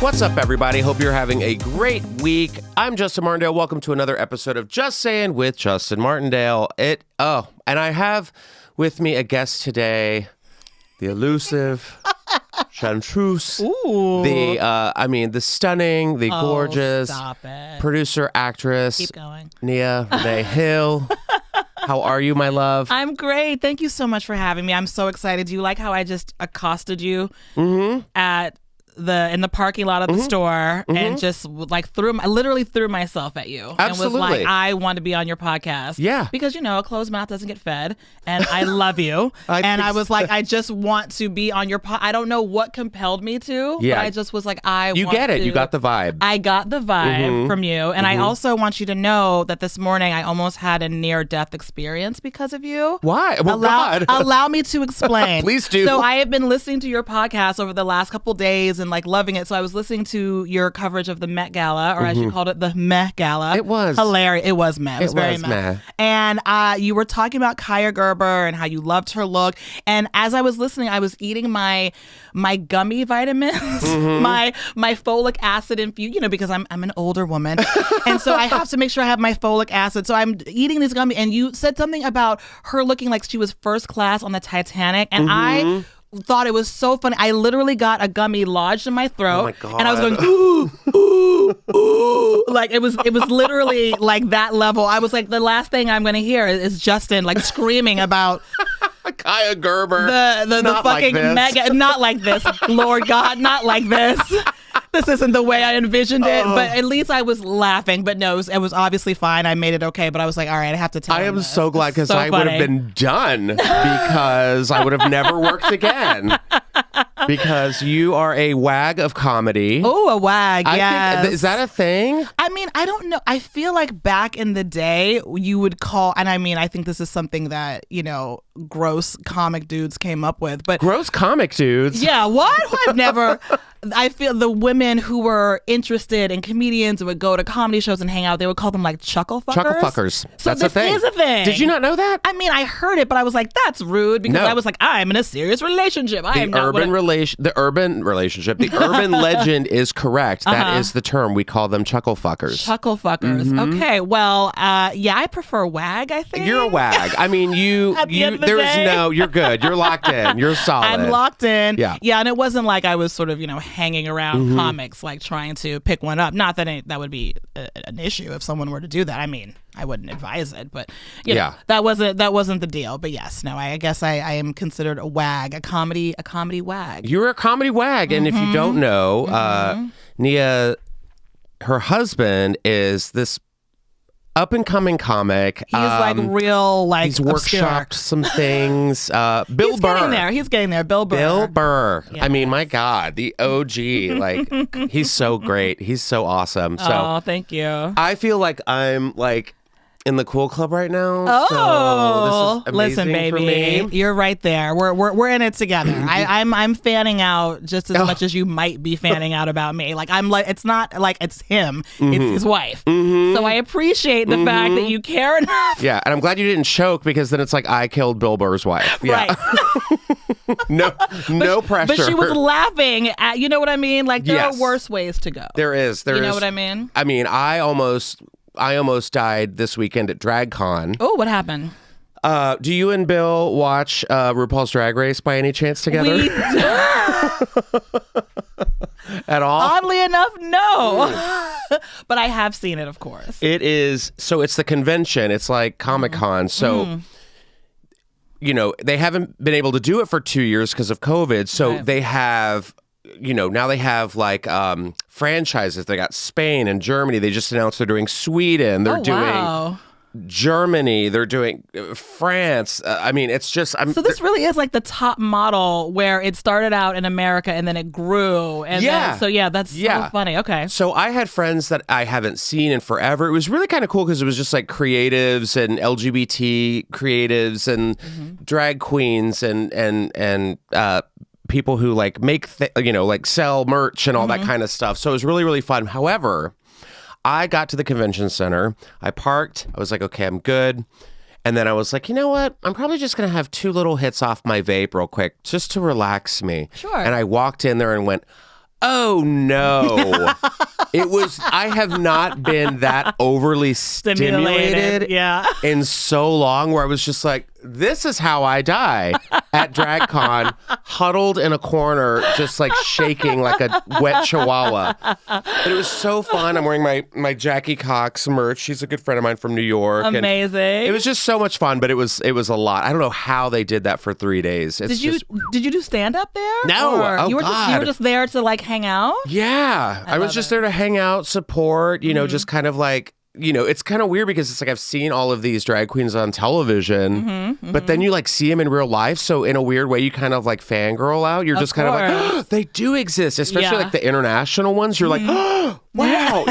What's up, everybody? Hope you're having a great week. I'm Justin Martindale. Welcome to another episode of Just Saying with Justin Martindale. And I have with me a guest today, the elusive Chanteuse, the stunning, the gorgeous producer, actress, keep going, Nia Renee Hill. How are you, my love? I'm great. Thank you so much for having me. I'm so excited. Do you like how I just accosted you at in the parking lot of the store and just like literally threw myself at you. Absolutely. And was like, I want to be on your podcast. Yeah. Because, a closed mouth doesn't get fed. And I love you. I was like, I just want to be on your podcast. I don't know what compelled me to, but I just was like, You get it. You got the vibe. I got the vibe from you. And I also want you to know that this morning I almost had a near-death experience because of you. Why? Well, God. Allow me to explain. Please do. So I have been listening to your podcast over the last couple days and like loving it. So I was listening to your coverage of the Met Gala, or as you called it, the Meh Gala. It was hilarious. It was Meh. It was very Meh. And you were talking about Kaya Gerber and how you loved her look. And as I was listening, I was eating my gummy vitamins, my folic acid infused, because I'm an older woman, and so I have to make sure I have my folic acid. So I'm eating these gummies, and you said something about her looking like she was first class on the Titanic, and I thought it was so funny. I literally got a gummy lodged in my throat. Oh my God. And I was going, ooh, ooh, ooh. Like it was literally like that level. I was like, the last thing I'm going to hear is Justin like screaming about Kaya Gerber. The fucking mega, not like this. Lord God, not like this. This isn't the way I envisioned it, but at least I was laughing. But no, it was obviously fine. I made it okay, but I was like, all right, I have to tell him. I am this. so glad because I would have been done because I would have never worked again. Because you are a wag of comedy. Oh, a wag, yes. Is that a thing? I mean, I don't know. I feel like back in the day, you would call, and I mean, I think this is something that, gross comic dudes came up with. But gross comic dudes? Yeah, what? I've never... I feel the women who were interested in comedians and would go to comedy shows and hang out, they would call them like chuckle fuckers. Chuckle fuckers. So that's a thing. Is a thing. Did you not know that? I mean, I heard it, but I was like, that's rude because I was like, I'm in a serious relationship. The urban relationship, the urban legend is correct. That is the term. We call them chuckle fuckers. Chuckle fuckers. Okay. Well, I prefer wag, I think. You're a wag. I mean, you're good. You're locked in. You're solid. I'm locked in. Yeah. Yeah. And it wasn't like I was sort of, hanging around comics, like trying to pick one up. Not that that would be an issue if someone were to do that. I mean, I wouldn't advise it, but that wasn't the deal. But yes, no, I guess I am considered a wag, a comedy wag. You're a comedy wag, and if you don't know, Nia, her husband is this up-and-coming comic. He's he's workshopped some things. Bill Burr. He's getting there. Bill Burr. Bill Burr. Yes. I mean, my God, the OG. He's so great. He's so awesome. So, thank you. I feel like I'm in the cool club right now. Oh, so this is amazing listen, baby, for me. you're right there. We're in it together. I'm fanning out just as much as you might be fanning out about me. Like it's not like it's him, it's his wife. So I appreciate the fact that you care enough. Yeah, and I'm glad you didn't choke because then it's like I killed Bill Burr's wife. Yeah. Right. no pressure. But she was laughing at, you know what I mean? Like there are worse ways to go. There is. You know what I mean? I mean, I almost died this weekend at DragCon. Oh, what happened? Do you and Bill watch RuPaul's Drag Race by any chance together? We At all? Oddly enough, no. But I have seen it, of course. It's the convention. It's like Comic-Con. So, they haven't been able to do it for 2 years because of COVID. So they have... now they have franchises. They got Spain and Germany. They just announced they're doing Sweden. They're doing Germany. They're doing France. I mean, it's just... So this really is like the top model where it started out in America and then it grew. And that's so funny. Okay. So I had friends that I haven't seen in forever. It was really kind of cool because it was just like creatives and LGBT creatives and drag queens and people who like make, sell merch and all that kind of stuff. So it was really, really fun. However, I got to the convention center. I parked. I was like, okay, I'm good. And then I was like, you know what? I'm probably just going to have 2 little hits off my vape real quick just to relax me. Sure. And I walked in there and went, Oh no. I have not been that overly stimulated in so long, where I was just like, this is how I die at DragCon, huddled in a corner, just like shaking like a wet chihuahua. But it was so fun. I'm wearing my Jackie Cox merch. She's a good friend of mine from New York. Amazing. It was just so much fun, but it was a lot. I don't know how they did that for 3 days. Did you do stand up there? No. You were just there to like hang out? Yeah. I was just there to hang out, support, just kind of like, it's kind of weird because it's like I've seen all of these drag queens on television, but then you like see them in real life. So in a weird way, you kind of like fangirl out. You're just kind of like, oh, they do exist, especially like the international ones. You're like, oh, wow,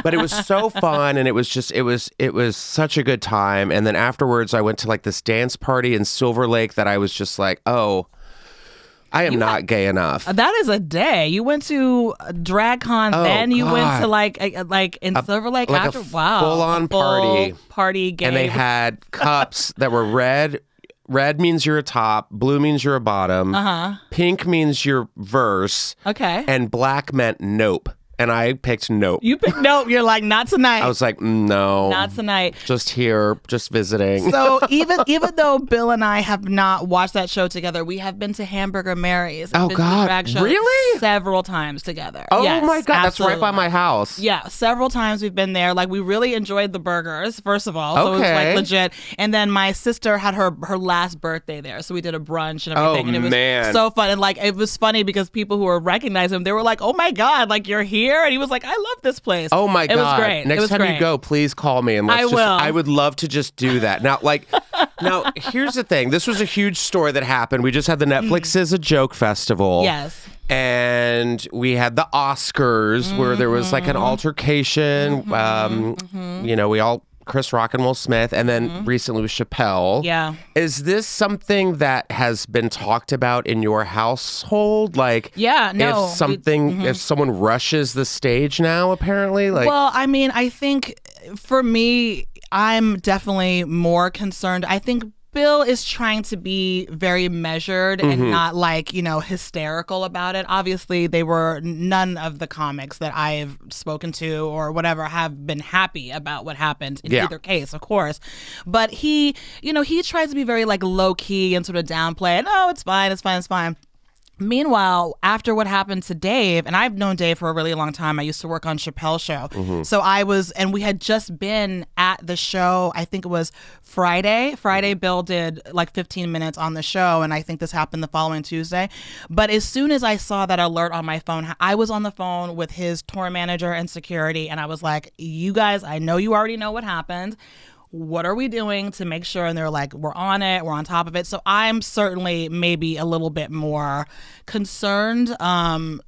But it was so fun, and it was such a good time. And then afterwards, I went to like this dance party in Silver Lake that I was just like, oh, I am not gay enough. That is a day. You went to DragCon, then you went to like in Silver Lake like after. Wow, full-on party gay. And they had cups that were red. Red means you're a top. Blue means you're a bottom. Pink means you're verse. Okay. And black meant nope. And I picked nope. You picked nope. You're like, not tonight. I was like, no. Not tonight. Just here, just visiting. So even though Bill and I have not watched that show together, we have been to Hamburger Mary's. Oh, God. Drag show really? Several times together. Oh, yes, my God. Absolutely. That's right by my house. Yeah, several times we've been there. Like, we really enjoyed the burgers, first of all. So it was like legit. And then my sister had her last birthday there. So we did a brunch and everything. And it was so fun. And like, it was funny because people who were recognizing him, they were like, oh my God, like you're here? And he was like, I love this place. Oh my God. It was great. Next time you go, please call me and let's I would love to just do that. Now, here's the thing. This was a huge story that happened. We just had the Netflix is a Joke Festival. Yes. And we had the Oscars where there was like an altercation. We all Chris Rock and Will Smith, and then recently with Chappelle. Yeah. Is this something that has been talked about in your household? Like, no. If someone rushes the stage now, apparently? Like, well, I mean, I think for me, I'm definitely more concerned. I think Bill is trying to be very measured and not like, hysterical about it. Obviously, none of the comics that I've spoken to or whatever have been happy about what happened in either case, of course. But he tries to be very like low key and sort of downplay it. Oh, it's fine. Meanwhile, after what happened to Dave, and I've known Dave for a really long time. I used to work on Chappelle's show. So we had just been at the show, I think it was Friday. Bill did like 15 minutes on the show, and I think this happened the following Tuesday. But as soon as I saw that alert on my phone, I was on the phone with his tour manager and security, and I was like, you guys, I know you already know what happened. What are we doing to make sure? And they're like, we're on it. We're on top of it. So I'm certainly maybe a little bit more concerned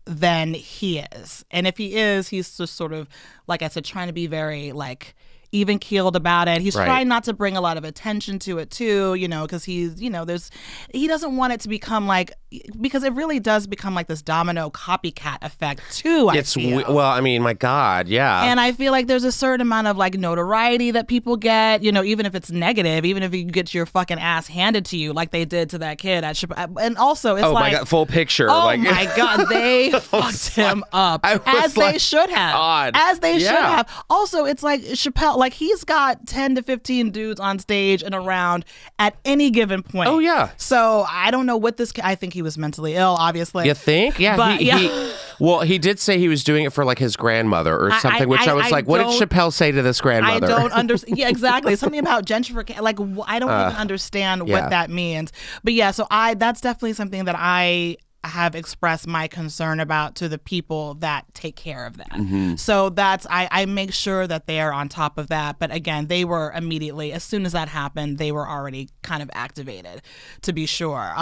than he is. And if he is, he's just sort of, like I said, trying to be very like even keeled about it. He's trying not to bring a lot of attention to it too, because he's, he doesn't want it to become like, because it really does become like this domino copycat effect too. Well, I mean, my God, yeah. And I feel like there's a certain amount of like notoriety that people get, even if it's negative, even if you get your fucking ass handed to you like they did to that kid at Chappelle. And also, it's my God, full picture. Oh my God, they fucked him up as they should have. God. As they should have. Also, it's like Chappelle, like he's got 10 to 15 dudes on stage and around at any given point. Oh yeah. So I don't know what I think he was mentally ill, obviously. You think? Yeah. But, he did say he was doing it for like his grandmother or something, which I was like, what did Chappelle say to this grandmother? I don't understand. Yeah, exactly. Something about gentrification. Like, I don't even understand what that means. But yeah, so that's definitely something that I have expressed my concern about to the people that take care of that. So I make sure that they are on top of that. But again, they were immediately, as soon as that happened, they were already kind of activated, to be sure.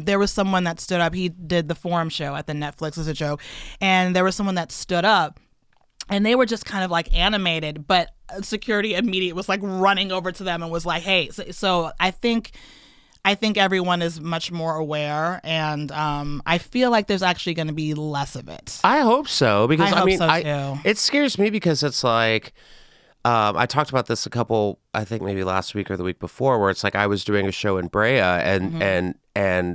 There was someone that stood up. He did the Forum show at the Netflix as a joke. And there was someone that stood up and they were just kind of like animated, but security immediately was like running over to them and was like, hey, so I think everyone is much more aware, and I feel like there's actually going to be less of it. I hope so, because I mean, too. It scares me because it's like, I talked about this I think maybe last week or the week before, where it's like I was doing a show in Brea, and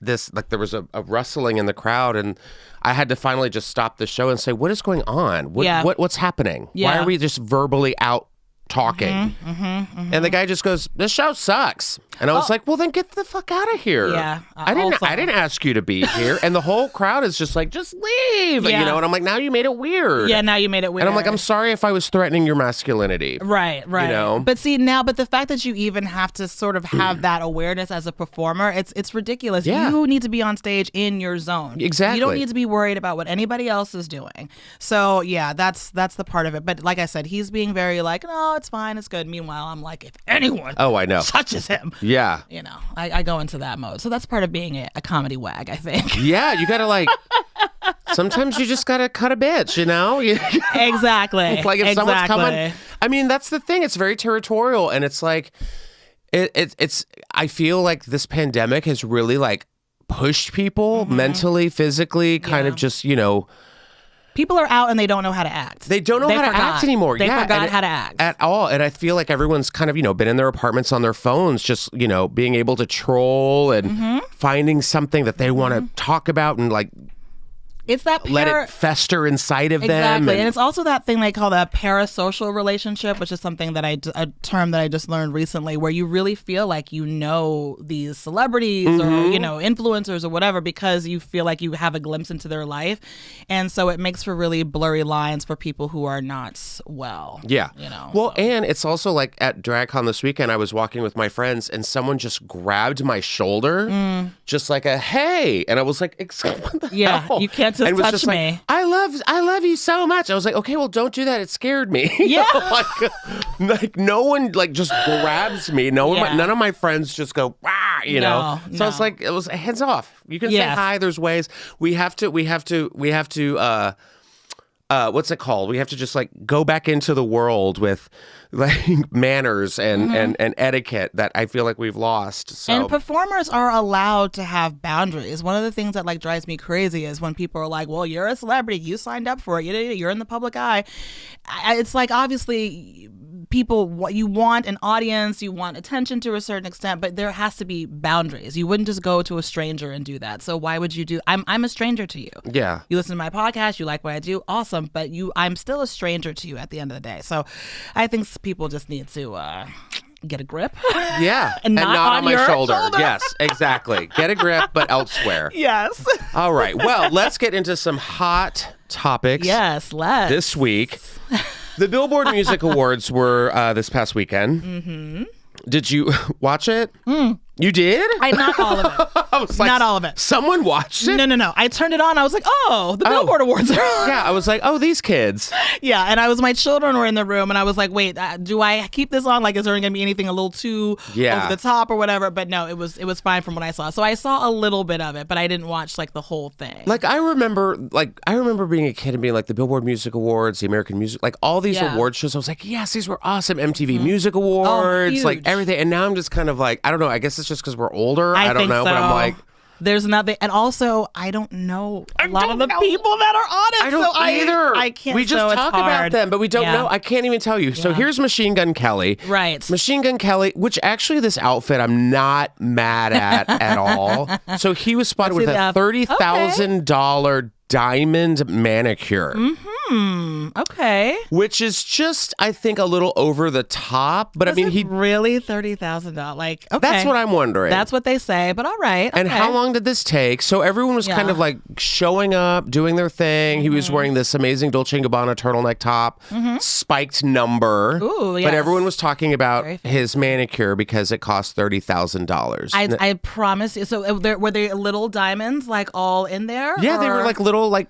this, like there was a rustling in the crowd, and I had to finally just stop the show and say, what is going on? What's happening? Why are we just verbally out talking? And the guy just goes, this show sucks. And I was like, well, then get the fuck out of here. Yeah. I didn't ask you to be here. And the whole crowd is just like, just leave. Yeah. You know, and I'm like, now you made it weird. Yeah, now you made it weird. And I'm like, I'm sorry if I was threatening your masculinity. Right. You know? But see, but the fact that you even have to sort of have that awareness as a performer, it's ridiculous. Yeah. You need to be on stage in your zone. Exactly. You don't need to be worried about what anybody else is doing. So yeah, that's the part of it. But like I said, he's being very like, no, it's fine, it's good. Meanwhile, I'm like, if anyone I know. touches him, yeah. You know, I go into that mode. So that's part of being a comedy wag, I think. Yeah, you gotta like, sometimes you just gotta cut a bitch, you know? Exactly. Like if someone's coming, I mean, that's the thing. It's very territorial, and it's like, it's. I feel like this pandemic has really like pushed people mentally, physically, kind of just, you know. People are out and they don't know how to act. They don't know how to act anymore. They forgot how to act. At all. And I feel like everyone's kind of, you know, been in their apartments on their phones, just, you know, being able to troll and finding something that they want to talk about and like it's that let it fester inside of them. Exactly. And it's also that thing they call the parasocial relationship, which is something that a term that I just learned recently, where you really feel like you know these celebrities or, you know, influencers or whatever, because you feel like you have a glimpse into their life. And so it makes for really blurry lines for people who are not well. Yeah. You know. Well, and it's also like at DragCon this weekend, I was walking with my friends and someone just grabbed my shoulder, just like a, hey. And I was like, what the hell? You can't just touch me. Like, I love you so much. I was like, okay, well, don't do that. It scared me. Yeah. like no one like just grabs me. None of my friends just go, ah, you know. So it's like, it was hands off. You can say hi. There's ways. We have to. What's it called? We have to just like go back into the world with like manners and etiquette that I feel like we've lost. So. And performers are allowed to have boundaries. One of the things that like drives me crazy is when people are like, well, you're a celebrity, you signed up for it, you're in the public eye. It's like, obviously people, you want an audience, you want attention to a certain extent, but there has to be boundaries. You wouldn't just go to a stranger and do that. So why would you do? I'm a stranger to you. Yeah. You listen to my podcast, you like what I do, awesome. But I'm still a stranger to you at the end of the day. So I think people just need to get a grip. Yeah. and not on my shoulder. Yes, exactly. Get a grip, but elsewhere. Yes. All right. Well, let's get into some hot topics. Yes, let's. This week. The Billboard Music Awards were this past weekend. Did you watch it? You did? Not all of it. I was like, not all of it. Someone watched it? No. I turned it on. I was like, oh, the Billboard Awards are on. Yeah, I was like, oh, these kids. Yeah, and my children were in the room, and I was like, wait, do I keep this on? Like, is there going to be anything a little too over the top or whatever? But no, it was fine from what I saw. So I saw a little bit of it, but I didn't watch like the whole thing. Like I remember being a kid and being like the Billboard Music Awards, the American Music, like all these award shows. I was like, yes, these were awesome. MTV Music Awards, like everything. And now I'm just kind of like, I don't know. I guess it's just because we're older. I don't know, but I'm like, there's nothing, and also I don't know a lot of the people that are on it. I don't either. I can't. We just talk about them, but we don't know. I can't even tell you. So here's Machine Gun Kelly. Right. Machine Gun Kelly, which actually this outfit I'm not mad at all. So he was spotted with a $30,000 diamond manicure. Okay. Which is just, I think, a little over the top. But I mean, he really $30,000. Like, okay. That's what I'm wondering. That's what they say, but all right. Okay. And how long did this take? So everyone was kind of like showing up, doing their thing. He was wearing this amazing Dolce & Gabbana turtleneck top, spiked number. Ooh, yes. But everyone was talking about his manicure because it cost $30,000. I promise you. So were they little diamonds like all in there? Yeah, they were like little like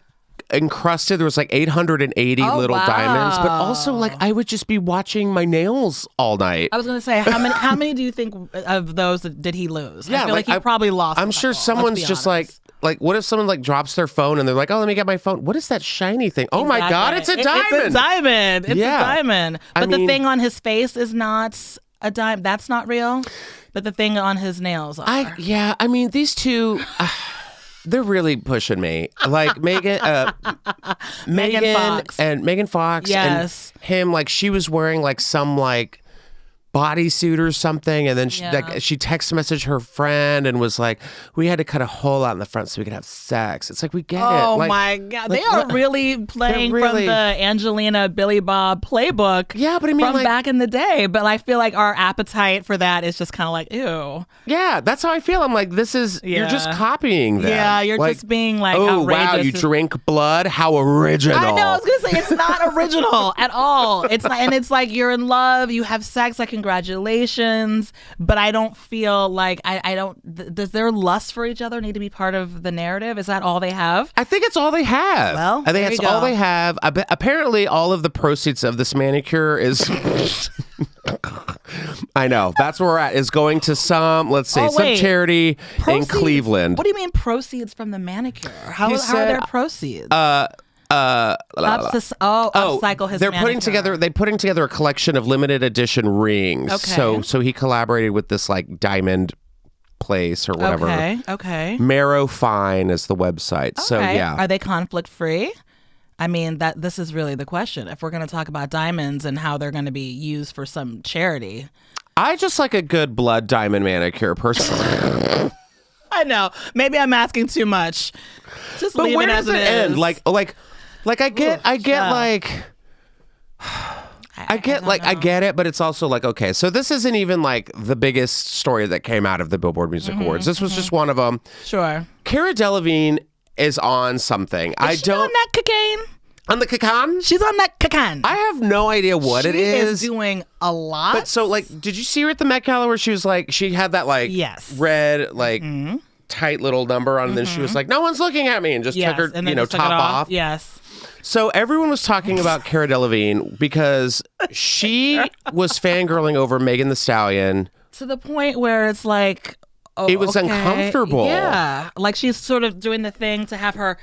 encrusted. There was like 880 little diamonds, but also like I would just be watching my nails all night. I was gonna say, how many do you think of those did he lose? Yeah, I feel like he probably lost. I'm sure someone's just like what if someone like drops their phone and they're like, oh, let me get my phone. What is that shiny thing? Oh my God, it's a diamond. It's a diamond. It's a diamond. But the thing on his face is not a diamond. That's not real. But the thing on his nails are. I mean, these two. They're really pushing me. Like Megan Fox. and Megan Fox yes. and him, like she was wearing like some like bodysuit or something, and then Yeah. she text messaged her friend and was like, we had to cut a hole out in the front so we could have sex. It's like, we get it. Oh Like, my God. They are really playing from the Angelina Billy Bob playbook Yeah, but I mean, from like, back in the day. But I feel like our appetite for that is just kind of like, ew. yeah, that's how I feel. I'm like, this is, you're just copying them. Yeah, you're like, just being like, oh, outrageous. wow, you drink blood? How original. I know, I was going to say, it's not original at all. It's not, and it's like, you're in love, you have sex, like, congratulations. But I don't feel like, I don't, does their lust for each other need to be part of the narrative? Is that all they have? I think it's all they have. Well, I think there it's you all go. they have. Apparently, all of the proceeds of this manicure is. I know. That's where we're at. Is going to some, let's say, some charity in Proceeds? Cleveland. What do you mean proceeds from the manicure? How are said, their proceeds? Upcycle his they're manicure. putting together a collection of limited edition rings. Okay. So he collaborated with this like diamond place or whatever. Okay. Marrow Fine is the website. So Okay. yeah. Are they conflict free? I mean, this is really the question. If we're going to talk about diamonds and how they're going to be used for some charity. I just like a good blood diamond manicure personally. I know. Maybe I'm asking too much. Just But leave where it does as it it end? is. Like I get yeah. I get it, but it's also like, okay, so this isn't even like the biggest story that came out of the Billboard Music Awards. This was just one of them. Sure. Cara Delevingne is on something. Is she on that cocaine? On the cocaine? She's on that cocaine. I have no idea what it She is. doing a lot. But so like, did you see her at the Met Gala where she was like, she had that like Yes. red like tight little number on, and then she was like, no one's looking at me, and just took her and then just took it top off. Yes. So everyone was talking about Cara Delevingne because she was fangirling over Megan Thee Stallion. To the point where it's like, oh, It was okay. uncomfortable. Yeah, like she's sort of doing the thing to have her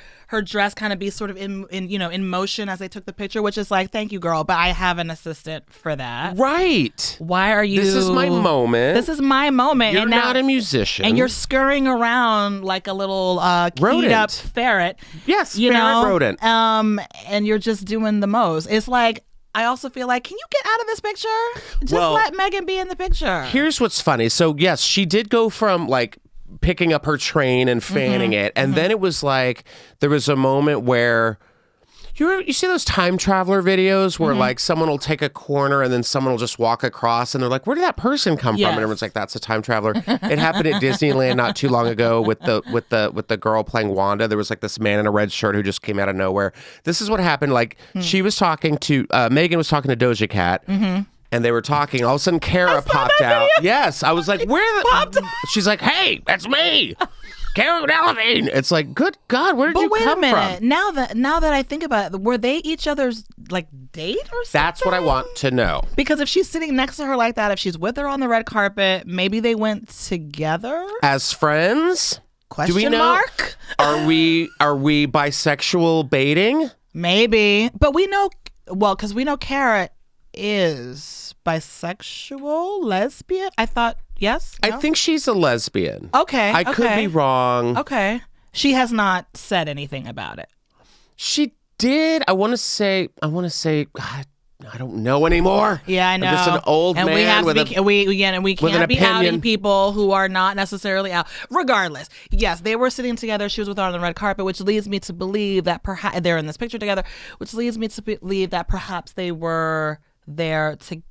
dress kind of be sort of in motion as they took the picture, which is like, thank you, girl, but I have an assistant for that. Right. Why are you? This is my moment. This is my moment. You're and now, not a musician. and you're scurrying around like a little keyed Rodent. up ferret. Yes, you ferret know, rodent. and you're just doing the most. It's like, I also feel like, can you get out of this picture? Just let Megan be in the picture. Here's what's funny. So yes, she did go from like picking up her train and fanning it, and then it was like there was a moment where you see those time traveler videos where like someone will take a corner and then someone will just walk across, and they're like, where did that person come from? And everyone's like, that's a time traveler. It happened at Disneyland not too long ago with the girl playing Wanda. There was like this man in a red shirt who just came out of nowhere. This is what happened. Like she was talking to Megan was talking to Doja Cat. And they were talking. All of a sudden, Cara popped out. Yes, I was like, "Where the?" She's like, "Hey, that's me, Cara Delevingne." It's like, good God, where did you wait come a minute. from? Now that I think about it, were they each other's like date or something? That's what I want to know. Because if she's sitting next to her like that, if she's with her on the red carpet, maybe they went together. As friends, Question do we know? mark? Are we bisexual baiting? Maybe, but we know because we know Cara is bisexual, lesbian. I thought yes. I No? think she's a lesbian. Okay. I could be wrong. Okay. She has not said anything about it. She did. I want to say. God, I don't know anymore. Yeah, I know. I'm just an old and man we have with to be, we can't be opinion. outing people who are not necessarily out. Regardless, yes, they were sitting together. She was with her on the red carpet, which leads me to believe that perhaps they're in this picture together, which leads me to believe that perhaps they were there together.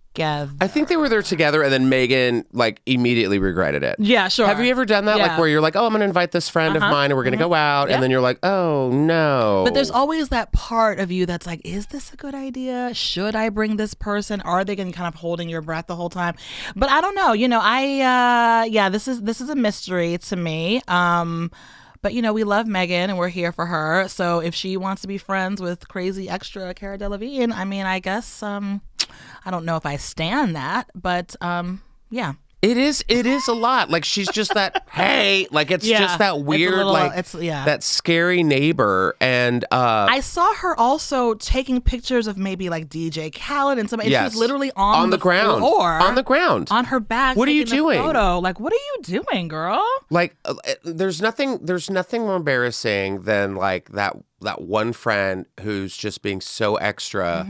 I think they were there together, and then Megan like immediately regretted it. Yeah, sure. Have you ever done that? Yeah. Like where you're like, oh, I'm going to invite this friend of mine, and we're going to go out, and then you're like, oh no. But there's always that part of you that's like, is this a good idea? Should I bring this person? Are they going to kind of holding your breath the whole time? But I don't know. You know, this is a mystery to me. But, you know, we love Megan and we're here for her. So if she wants to be friends with crazy extra Cara Delevingne, I mean, I guess, I don't know if I stand that, but yeah. It is a lot. Like she's just that, hey, like it's just that weird, that scary neighbor. And I saw her also taking pictures of maybe like DJ Khaled and somebody. Yes. And she was literally on the ground. floor, on the ground. on her back. What are you taking the doing? Photo. Like, what are you doing, girl? Like there's nothing more embarrassing than like that that one friend who's just being so extra,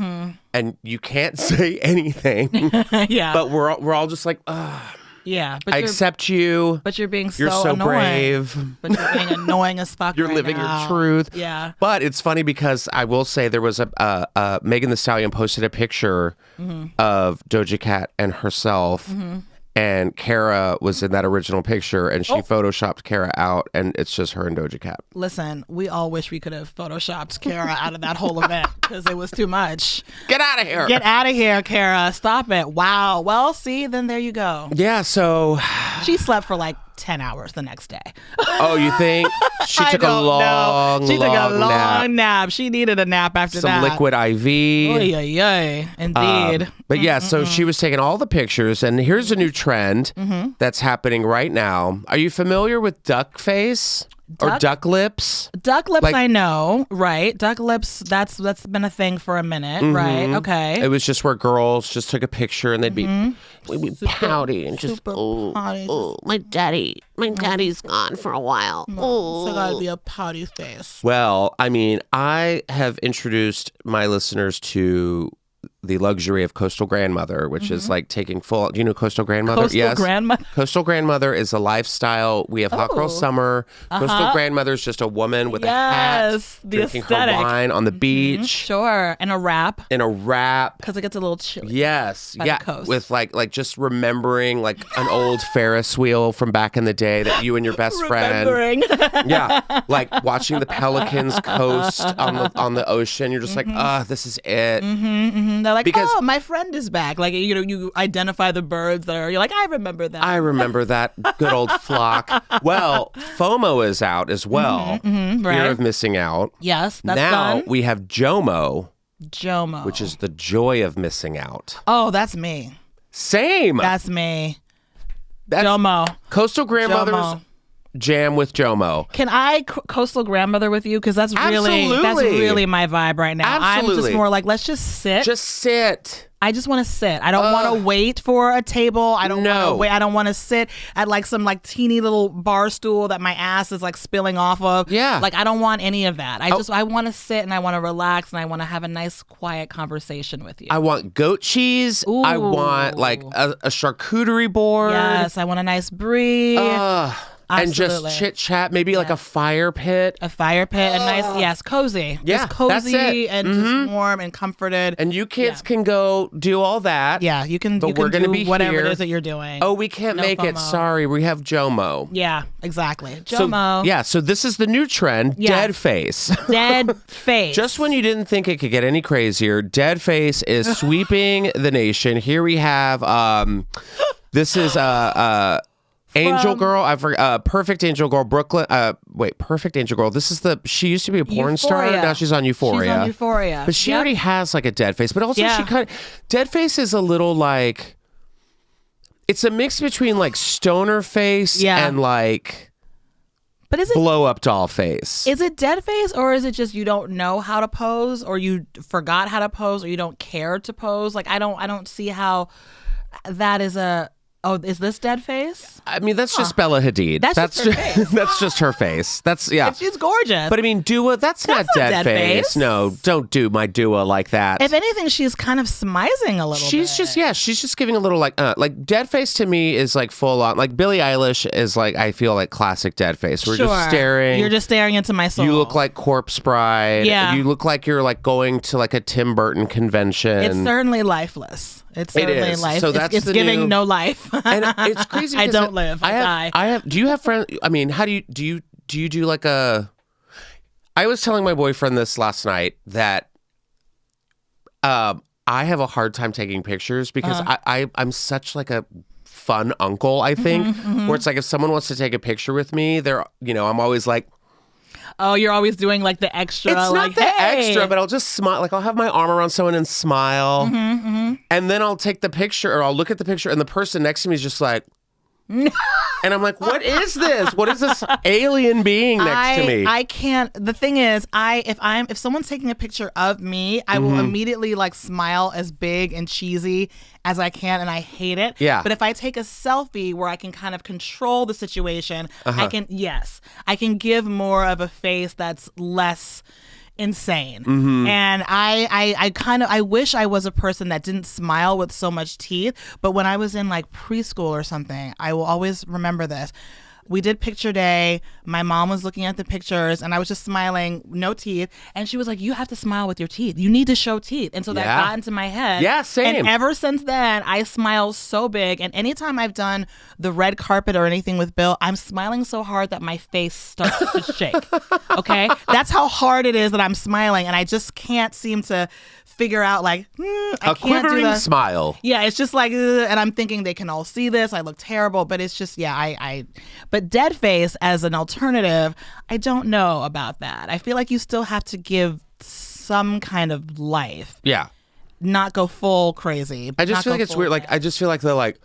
and you can't say anything. Yeah. But we're all just like, ugh. Yeah, but I accept you. But you're being you're so annoying. brave. But you're being annoying as fuck. You're right living now. your truth. Yeah. But it's funny because I will say there was a Megan Thee Stallion posted a picture of Doja Cat and herself. And Kara was in that original picture, and she photoshopped Kara out, and it's just her and Doja Cat. Listen, we all wish we could have photoshopped Kara out of that whole event because it was too much. Get out of here. Get out of here, Kara. Stop it. Wow. Well, see, then there you go. Yeah, so... She slept for like 10 hours the next day. Oh, you think? She took a long nap. She needed a nap after that. Some liquid IV. Oy, oy, oy. Indeed. But yeah, so she was taking all the pictures, and here's a new trend that's happening right now. Are you familiar with duck face? Or duck lips? Duck lips, I know, right? Duck lips, that's been a thing for a minute, right? Okay. It was just where girls just took a picture and they'd be pouty and just, my daddy's gone for a while. So gotta be a pouty face. Well, I mean, I have introduced my listeners to the luxury of Coastal Grandmother, which is like taking full. Do you know Coastal Grandmother? Coastal Grandmother. Coastal Grandmother is a lifestyle. We have Hot Girl Summer. Coastal Grandmother is just a woman with a hat, drinking her wine on the beach. Sure, and a wrap. Because it gets a little chilly. Yes, by the coast. With like just remembering like an old Ferris wheel from back in the day that you and your best friend. Yeah, like watching the pelicans coast on the ocean. You're just like, this is it. They're like, oh, my friend is back. Like, you know, you identify the birds that are, you're like, I remember that. I remember that good old flock. Well, FOMO is out as well. Right. Fear of missing out. Yes, that's now done. We have JOMO. JOMO. Which is the joy of missing out. Oh, that's me. Same. That's me. JOMO. Coastal Grandmothers. JOMO. Jam with JOMO. Can I Coastal Grandmother with you? Because that's really my vibe right now. Absolutely. I'm just more like, let's just sit. Just sit. I just want to sit. I don't want to wait for a table. I don't want to wait. I don't want to sit at like some like teeny little bar stool that my ass is like spilling off of. Yeah. Like I don't want any of that. I want to sit and I want to relax and I want to have a nice quiet conversation with you. I want goat cheese. Ooh. I want like a charcuterie board. Yes. I want a nice brie. And just chit chat, maybe like a fire pit. A nice, cozy. Yeah, just cozy that's it. and just warm and comforted. And you kids can go do all that. Yeah, you can. But we're going to be whatever here. it is that you're doing. Oh, we can't make it. Sorry, we have JOMO. Yeah, exactly. JOMO. So this is the new trend, dead face. Dead face. Just when you didn't think it could get any crazier, dead face is sweeping the nation. Here we have, this is Angel Girl, I forgot. Perfect Angel Girl, Brooklyn. Perfect Angel Girl. This is she used to be a porn star. Now she's on Euphoria. She's on Euphoria. But she already has like a dead face. But also dead face is a little like, it's a mix between like stoner face and like, but is it blow up doll face? Is it dead face or is it just you don't know how to pose or you forgot how to pose or you don't care to pose? Like I don't see how that is a. Oh, is this dead face? I mean, that's just Bella Hadid. That's just her face. That's just her face. That's She's gorgeous. But I mean, Dua, that's not dead face. No, don't do my Dua like that. If anything, she's kind of smizing a little. She's just giving a little like dead face to me is like full on. Like Billie Eilish is like, I feel like classic dead face. We're just staring. You're just staring into my soul. You look like Corpse Bride. Yeah. You look like you're like going to like a Tim Burton convention. It's certainly lifeless. It's certainly life. So that's it's giving no life. And it's crazy. I don't live. I die. Do you have friends? I mean, how do you do like a? I was telling my boyfriend this last night that I have a hard time taking pictures because I'm such like a fun uncle. I think where it's like if someone wants to take a picture with me, I'm always like. Oh, you're always doing like the extra. It's like, not the extra, but I'll just smile. Like I'll have my arm around someone and smile. And then I'll take the picture or I'll look at the picture and the person next to me is just like, and I'm like, what is this? What is this alien being next to me? I can't. The thing is, if someone's taking a picture of me, I will immediately like smile as big and cheesy as I can, and I hate it. Yeah. But if I take a selfie where I can kind of control the situation, I can give more of a face that's less insane. Mm-hmm. And I wish I was a person that didn't smile with so much teeth. But when I was in like preschool or something, I will always remember this. We did picture day. My mom was looking at the pictures and I was just smiling, no teeth. And she was like, you have to smile with your teeth. You need to show teeth. And so that got into my head. Yeah, same. And ever since then, I smile so big. And anytime I've done the red carpet or anything with Bill, I'm smiling so hard that my face starts to shake. Okay? That's how hard it is that I'm smiling. And I just can't seem to figure out like, I a can't do quivering smile. Yeah, it's just like, and I'm thinking they can all see this. I look terrible, but it's just, but dead face as an alternative, I don't know about that. I feel like you still have to give some kind of life. Yeah. Not go full crazy. I just feel like it's weird. Like, I just feel like they're like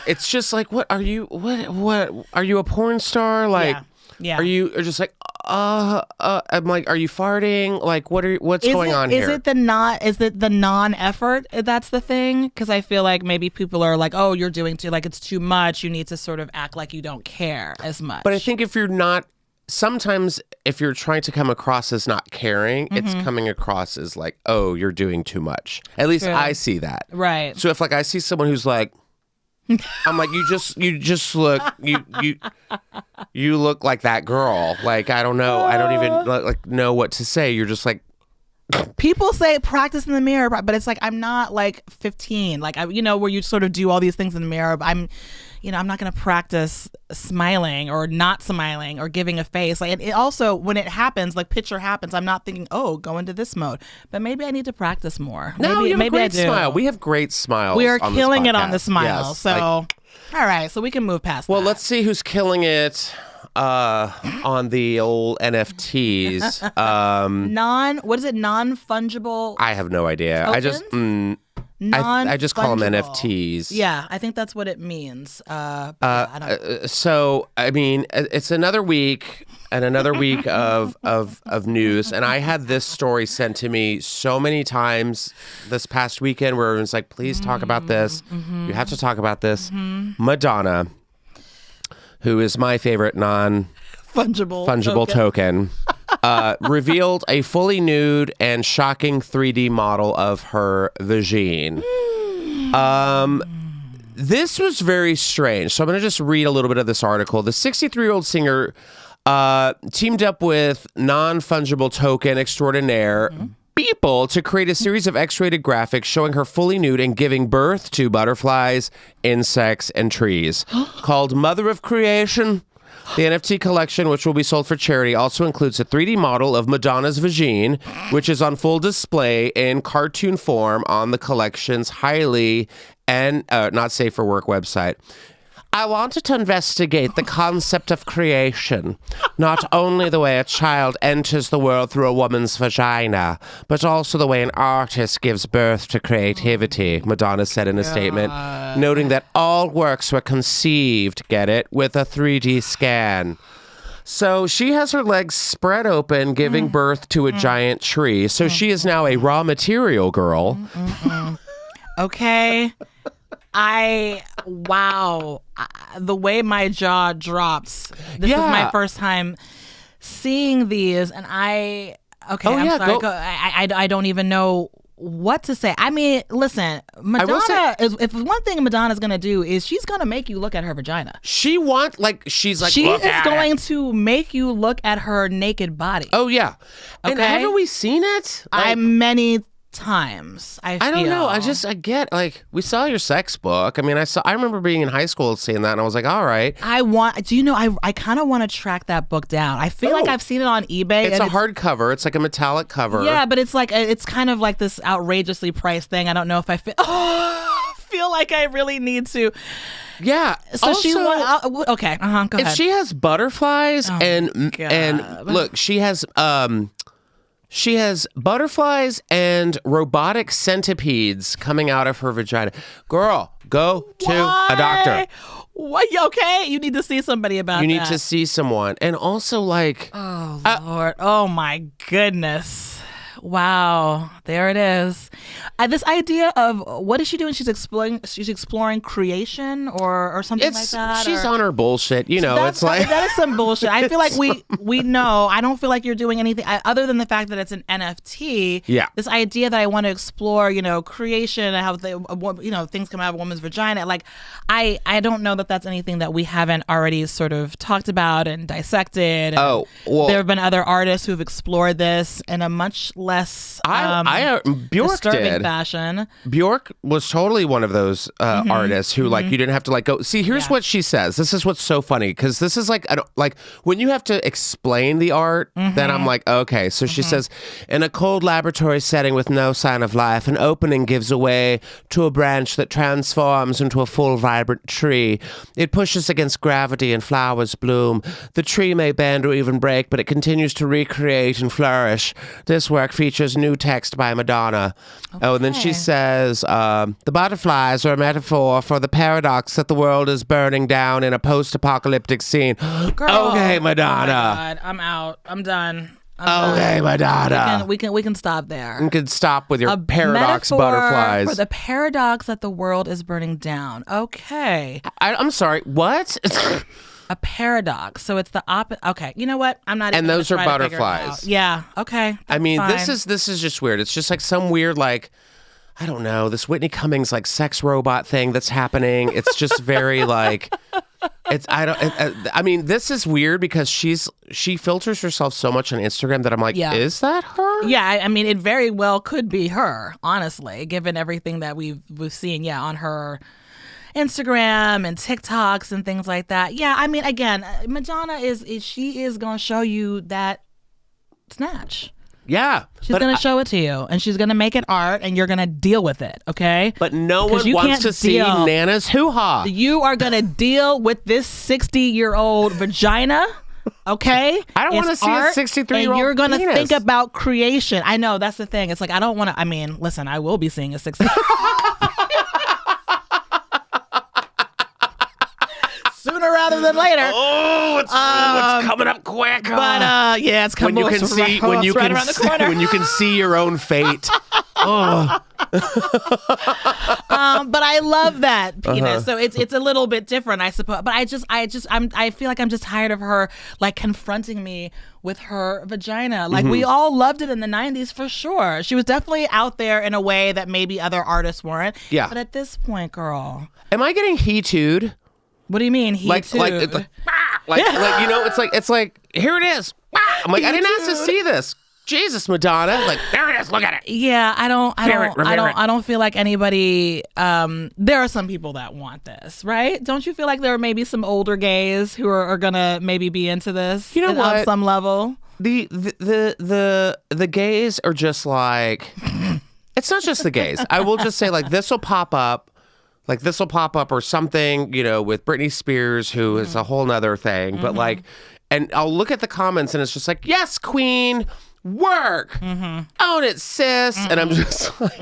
it's just like, what are you a porn star? Like, yeah. Are just like, I'm like, are you farting? Like, what's going on here? Is it the non-effort? That's the thing? Because I feel like maybe people are like, oh, you're doing too, like it's too much. You need to sort of act like you don't care as much. But I think sometimes if you're trying to come across as not caring, it's coming across as like, oh, you're doing too much. At least I see that. Right. So if like I see someone who's like, I'm like, you just look, you look like that girl. Like, I don't know. I don't even like know what to say. You're just like, people say practice in the mirror, but it's like, I'm not like 15, like, where you sort of do all these things in the mirror. I'm not going to practice smiling or not smiling or giving a face. Like, it also, when it happens, like picture happens, I'm not thinking, oh, go into this mode. But maybe I need to practice more. No, you have a great smile. We have great smiles. We are killing it on the smile. Yes, so, all right, so we can move past that. Well, let's see who's killing it on the old NFTs. What is it? Non-fungible? I have no idea. Tokens? I just call them NFTs. Yeah, I think that's what it means. I don't... So, I mean, it's another week and another week of news. And I had this story sent to me so many times this past weekend where it was like, please talk about this. You have to talk about this. Madonna, who is my favorite non-fungible token. Revealed a fully nude and shocking 3D model of her vagine. This was very strange. So I'm going to just read a little bit of this article. The 63-year-old singer teamed up with non-fungible token extraordinaire People to create a series of X-rated graphics showing her fully nude and giving birth to butterflies, insects, and trees. Called Mother of Creation. The NFT collection, which will be sold for charity, also includes a 3D model of Madonna's vagine, which is on full display in cartoon form on the collection's highly and not safe for work website. I wanted to investigate the concept of creation, not only the way a child enters the world through a woman's vagina, but also the way an artist gives birth to creativity, Madonna said in a statement, noting that all works were conceived, get it, with a 3D scan. So she has her legs spread open, giving birth to a giant tree. So she is now a raw material girl. Okay. Wow. The way my jaw drops. This is my first time seeing these, and I'm sorry. I don't even know what to say. I mean, listen, Madonna if one thing Madonna's gonna do is she's gonna make you look at her vagina. She is going to make you look at her naked body. Oh yeah. Okay? And haven't we seen it? Many times. I don't know. I get, like, we saw your sex book. I mean, I remember being in high school seeing that, and I was like, all right. I kind of want to track that book down. I feel like I've seen it on eBay. It's a hardcover. It's like a metallic cover. Yeah, but it's like, it's kind of like this outrageously priced thing. I don't know if I feel like I really need to. Yeah. So also, go ahead. If she has butterflies and look, she has butterflies and robotic centipedes coming out of her vagina. Girl, go to a doctor. What? Okay, you need to see somebody about that. You need to see someone. And also, like... Oh, Lord. Oh, my goodness. Wow. there it is. This idea of what is she doing? She's exploring creation or something like that. She's on her bullshit. It's like that is some bullshit. I feel like we know. I don't feel like you're doing anything other than the fact that it's an NFT. Yeah. This idea that I want to explore, creation and how things come out of a woman's vagina. Like, I don't know that that's anything that we haven't already sort of talked about and dissected. Oh, well, there have been other artists who've explored this in a much less Bjork disturbing did. fashion. Bjork was totally one of those artists who like you didn't have to like go see. Here's what she says. This is what's so funny because this is like when you have to explain the art, then I'm like, okay. So she says, in a cold laboratory setting with no sign of life, an opening gives way to a branch that transforms into a full vibrant tree. It pushes against gravity and flowers bloom. The tree may bend or even break, but it continues to recreate and flourish. This work features new text by Madonna. Okay. Oh, and then she says, the butterflies are a metaphor for the paradox that the world is burning down in a post-apocalyptic scene. Girl, okay, Madonna. Oh my God, I'm out. I'm done. Okay, Madonna. We can stop there. You can stop with your paradox metaphor butterflies. For the paradox that the world is burning down. Okay. I'm sorry. What? A paradox. So it's the opposite. Okay. You know what? I'm not. And even those are try to figure it butterflies. out. Yeah. Okay. I mean, fine. this is just weird. It's just like some weird I don't know, this Whitney Cummings sex robot thing that's happening. It's just very I mean, this is weird because she filters herself so much on Instagram that I'm like, is that her? Yeah, I mean, it very well could be her, honestly, given everything that we've seen, on her Instagram and TikToks and things like that. Yeah, I mean, again, Madonna is going to show you that snatch. Yeah. She's going to show it to you, and she's going to make it art, and you're going to deal with it, okay? But no one wants to see Nana's hoo-ha. You are going to deal with this 60-year-old vagina, okay? I don't want to see a 63-year-old and you're going to penis. think about creation. I know, that's the thing. It's like, I don't want to, I mean, listen, I will be seeing a 60 sooner rather than later. Oh, it's coming up quick. But it's coming when you can see when you right can around the corner. when you can see your own fate. Oh. But I love that penis. So it's a little bit different, I suppose. But I feel like I'm just tired of her confronting me with her vagina. We all loved it in the 90s for sure. She was definitely out there in a way that maybe other artists weren't. Yeah. But at this point, girl, am I getting he-too'd? What do you mean he too? It's like here it is. I'm like, I didn't ask to see this. Jesus, Madonna. There it is. Look at it. Yeah, I don't feel like anybody. There are some people that want this, right? Don't you feel like there are maybe some older gays who are gonna maybe be into this? You know what? On some level, the gays are just like. It's not just the gays. I will just say this will pop up. This will pop up or something, with Britney Spears, who is a whole nother thing. But and I'll look at the comments and it's just like, yes, queen, work, own it, sis. And I'm just like,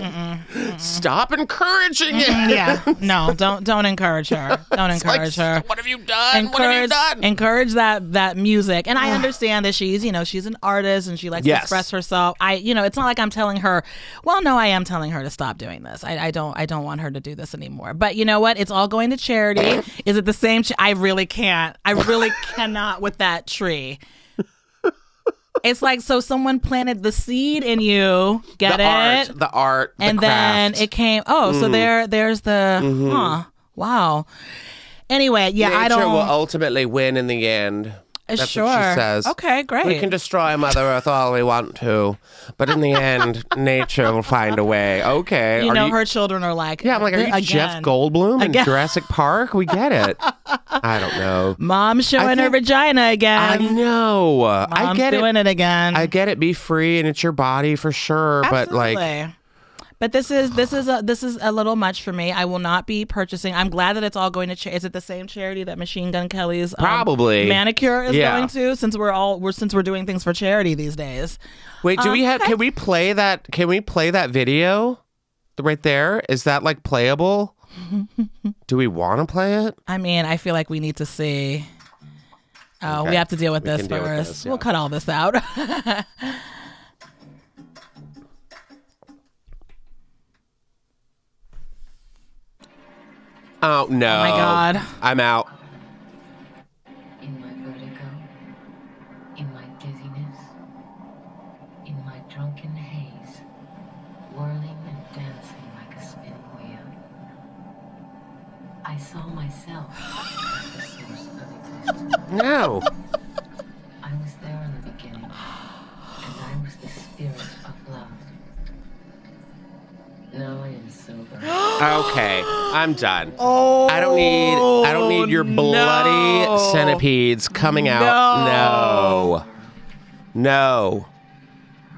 stop encouraging it. Yeah, no, don't encourage her. Don't encourage her. What have you done? What have you done? Encourage that music. And I understand that she's an artist and she likes to express herself. It's not like I'm telling her. Well, no, I am telling her to stop doing this. I don't want her to do this anymore. But you know what? It's all going to charity. Is it the same? I really can't. I really cannot with that tree. It's like, so someone planted the seed in you, the art, and then it came. So there's the, wow. Anyway, Nature I don't. will ultimately win in the end. That's sure. what she says. Okay, great. We can destroy Mother Earth all we want to, but in the end, nature will find a way. Okay. Her children are like, yeah, I'm like, are you again. Jeff Goldblum in Jurassic Park? We get it. I don't know. Mom's showing her vagina again. I know. Mom's I get doing it again. I get it. Be free, and it's your body for sure. Absolutely. But this is a little much for me. I will not be purchasing. I'm glad that it's all going to. Is it the same charity that Machine Gun Kelly's probably manicure is going to? Since we're doing things for charity these days. Wait, do we have? Can we play that? Can we play that video right there? Is that playable? Do we want to play it? I mean, I feel like we need to see. Oh, we have to deal with this first. We'll cut all this out. Oh, no. Oh my God. I'm out. In my vertigo, in my dizziness, in my drunken haze, whirling and dancing like a spinning wheel, I saw myself as the source of existence. No. I was there in the beginning, and I was the spirit of love. Now I am sober. Okay, I'm done. Oh, I don't need your bloody no. centipedes coming out. No.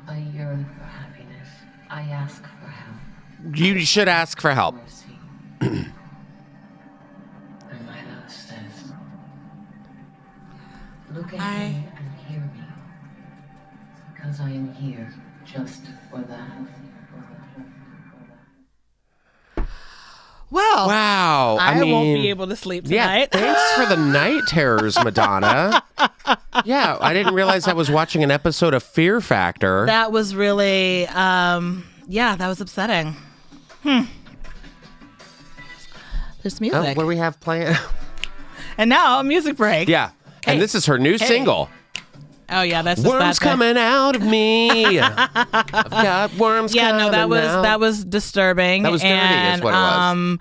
I yearn for happiness. I ask for help. You should ask for help. Mercy. And my love says, look at me and hear me, because I am here just for that. Well, Wow. I mean, won't be able to sleep Yeah, tonight. thanks for the night terrors, Madonna. Yeah, I didn't realize I was watching an episode of Fear Factor. That was really, that was upsetting. There's Oh, music. what do we have playing? And now a music break. Yeah, Hey. and this is her new single. Oh yeah, that's just Worms that. coming out of me. I've got worms Yeah, coming no, out. that was disturbing. That was dirty, and, is what it was.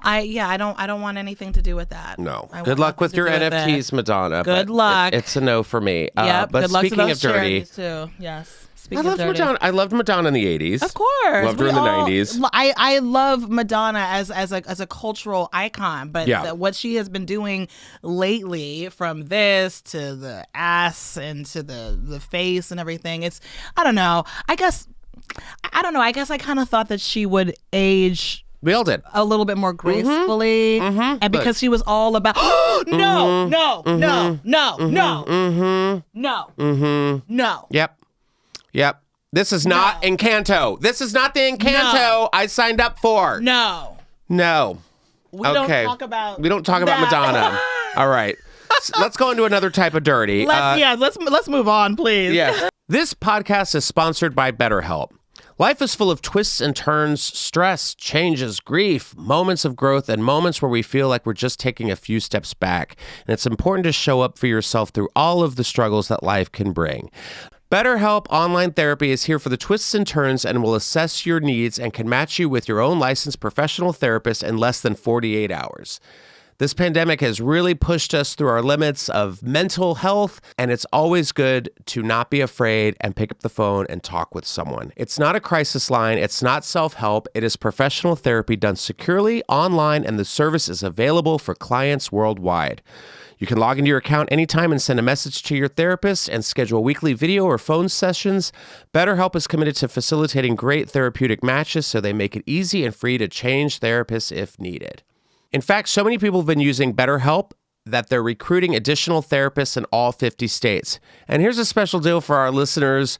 I don't want anything to do with that. No. I Good want luck nothing with to your do with it. NFTs, Madonna. Good but luck. It's a no for me. Yep. But Good luck to speaking those of dirty, charities too. Yes. I Speaking loved of dirty. Madonna. I loved Madonna in the 80s. Of course. Loved her in the 90s. I love Madonna as a cultural icon, but Yeah. what she has been doing lately, from this to the ass and to the face and everything, I don't know. I guess I kind of thought that she would age We all did. a little bit more gracefully, and because she was all about no. Yep. This is not Encanto. This is not the Encanto I signed up for. No. We Okay. don't talk about We don't talk about that. Madonna. All right. Let's go into another type of dirty. Let's move on, please. Yeah. This podcast is sponsored by BetterHelp. Life is full of twists and turns, stress, changes, grief, moments of growth, and moments where we feel like we're just taking a few steps back. And it's important to show up for yourself through all of the struggles that life can bring. BetterHelp Online Therapy is here for the twists and turns and will assess your needs and can match you with your own licensed professional therapist in less than 48 hours. This pandemic has really pushed us through our limits of mental health, and it's always good to not be afraid and pick up the phone and talk with someone. It's not a crisis line. It's not self-help. It is professional therapy done securely online, and the service is available for clients worldwide. You can log into your account anytime and send a message to your therapist and schedule weekly video or phone sessions. BetterHelp is committed to facilitating great therapeutic matches, so they make it easy and free to change therapists if needed. In fact, so many people have been using BetterHelp that they're recruiting additional therapists in all 50 states. And here's a special deal for our listeners.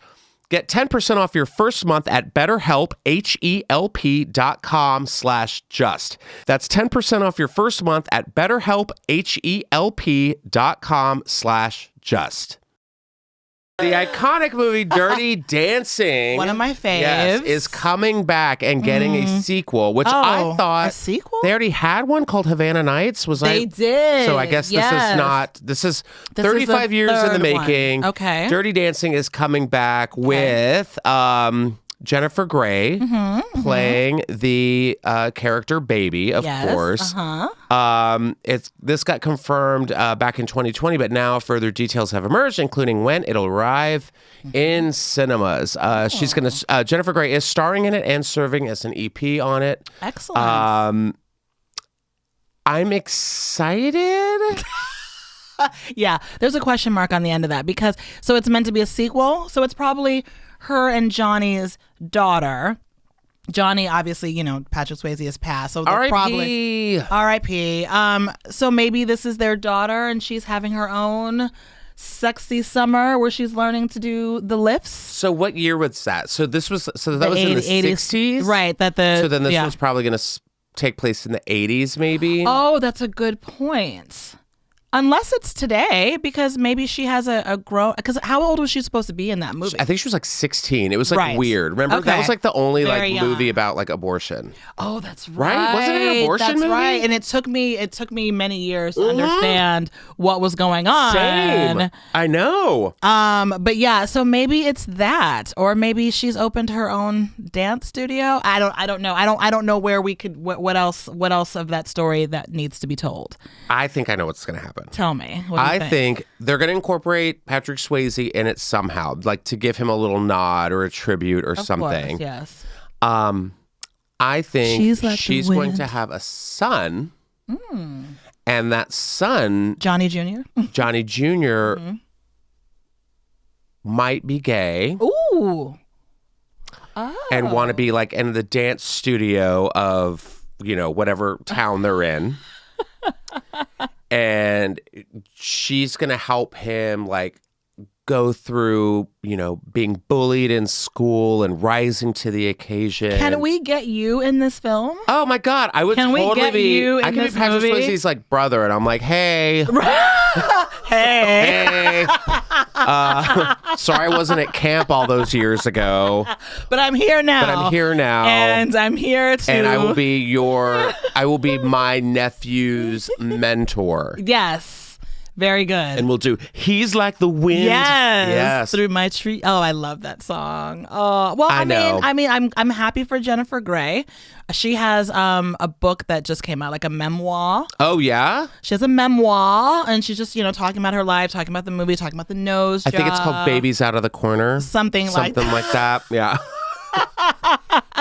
Get 10% off your first month at BetterHelp, HELP.com/just. That's 10% off your first month at BetterHelp, HELP.com/just. The iconic movie Dirty Dancing, One of my faves. yes, is coming back and getting a sequel, which I thought a sequel? they already had one called Havana Nights. They did. So I guess this is This 35 is the years in the third one. making. Okay. Dirty Dancing is coming back with Jennifer Grey playing the character Baby, of course. This got confirmed back in 2020, but now further details have emerged, including when it'll arrive in cinemas. She's gonna Jennifer Grey is starring in it and serving as an EP on it. Excellent. I'm excited. Yeah, there's a question mark on the end of that because so it's meant to be a sequel. So it's probably her and Johnny's daughter. Johnny, obviously, Patrick Swayze has passed, so they're R.I.P. probably R.I.P. So maybe this is their daughter, and she's having her own sexy summer where she's learning to do the lifts. So what year was that? So that was in the 60s, right? So then this was probably going to take place in the 80s, maybe. Oh, that's a good point. Unless it's today, because maybe she has a grown. Because how old was she supposed to be in that movie? I think she was like 16. It was like Right. weird. Remember, Okay. that was like the only Very like young. movie about like abortion. Oh, that's right. Right? Wasn't it an abortion That's movie? right. And it took me many years to understand what was going on. Same. I know. But yeah, so maybe it's that, or maybe she's opened her own dance studio. I don't know. I don't know where we could. What else of that story that needs to be told? I think I know what's going to happen. Tell me. What do you I think they're going to incorporate Patrick Swayze in it somehow, like to give him a little nod or a tribute or Of something. course, yes. I think She's like the she's going wind. to have a son, and that son, Johnny Jr. Johnny Jr., might be gay Ooh. Oh. and want to be like in the dance studio of, whatever town they're in. And she's going to help him like go through, being bullied in school and rising to the occasion. Can we get you in this film? Oh my God, I would Can we totally get be. you in I can this be Patrick movie? Swayze's like brother, and I'm like, hey, Hey. hey. Sorry, I wasn't at camp all those years ago, But I'm here now. but I'm here now, And I'm here to. and I will be my nephew's mentor, Yes. Very good. and we'll do. He's like the wind. Yes. Through my tree. Oh, I love that song. Oh, well, I know. I'm happy for Jennifer Grey. She has a book that just came out, like a memoir. Oh yeah, She has a memoir, and she's just talking about her life, talking about the movie, talking about the nose I think it's job. called Babies Out of the Corner. Something like that. Yeah.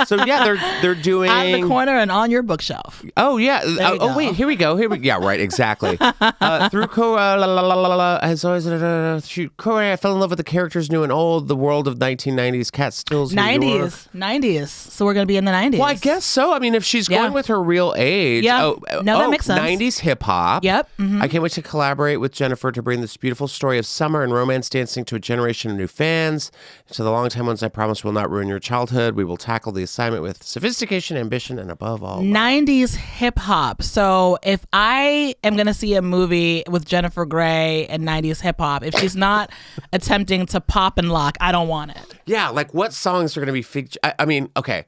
So yeah, they're doing Out of the corner and on your bookshelf. Oh yeah. we Oh go. wait, here we go. Yeah, right. Exactly. Through as always, shoot, Corey, I fell in love with the characters new and old. The world of 1990s Catskills, New York. 90s. So we're gonna be in the 90s. Well, I guess so. I mean, if she's Yeah. going with her real age, Yeah. No, that makes sense. 90s hip hop. Yep. Mhm. I can't wait to collaborate with Jennifer to bring this beautiful story of summer and romance dancing to a generation of new fans. To the longtime ones, I promise will not ruin your childhood. We will tackle the assignment with sophistication, ambition, and above all, love. 90s hip hop. So if I am going to see a movie with Jennifer Grey and 90s hip hop, if she's not attempting to pop and lock, I don't want it. Yeah, like what songs are going to be featured? I mean, okay.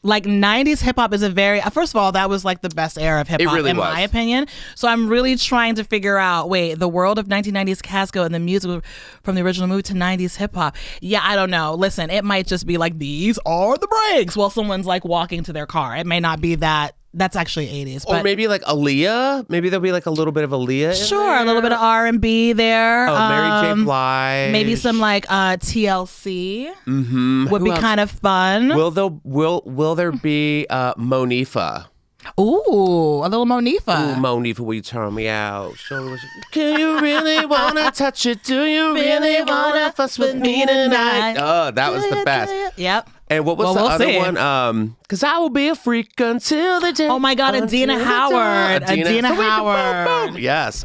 Like 90s hip hop is a very, first of all, that was like the best era of hip hop really in was. my opinion. So I'm really trying to figure out, wait, the world of 1990s Casco and the music from the original movie to 90s hip hop. Yeah, I don't know. Listen, it might just be like, these are the breaks while someone's like walking to their car. It may not be that. That's actually 80s. Or But maybe like Aaliyah. Maybe there'll be like a little bit of Aaliyah. sure, a little bit of R&B there. Oh, Mary J. Blige. Maybe some like TLC would be else? kind of fun. Will there be Monifa? Ooh, a little Monifa. Ooh, Monifa, will you turn me out? Can you really wanna touch it? Do you really wanna fuss with me tonight? Oh, that was the best. Yep. And what was the we'll other see. one? Cause I will be a freak until the day. Oh my God, Adina until the Howard. dawn. Adina So we can Howard. boom, boom. Yes.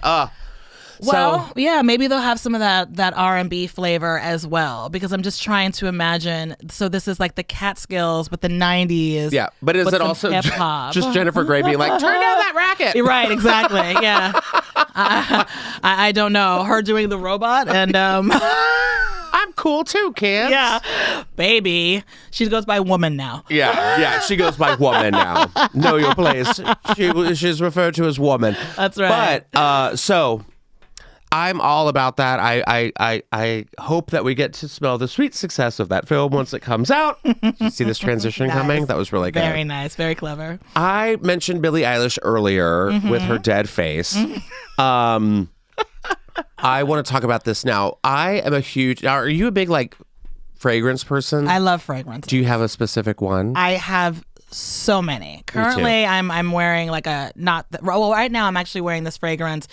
Well, yeah, maybe they'll have some of that R&B flavor as well, because I'm just trying to imagine. So this is like the Catskills, but the 90s. Yeah, but is with it some also hip-hop. just Jennifer Grey being like, turn down that racket? You're right, exactly. Yeah. I don't know. Her doing the robot and I'm cool too, Kim. yeah, baby. She goes by woman now. Yeah, she goes by woman now. Know your place. She's referred to as woman. That's right. But so I'm all about that. I hope that we get to smell the sweet success of that film once it comes out. Did you see this transition Nice. coming? That was really good. Very nice. Very clever. I mentioned Billie Eilish earlier with her dead face. I want to talk about this now. I am a huge. Are you a big like fragrance person? I love fragrance. Do you have a specific one? I have so many. Currently, I'm wearing like right now I'm actually wearing this fragrance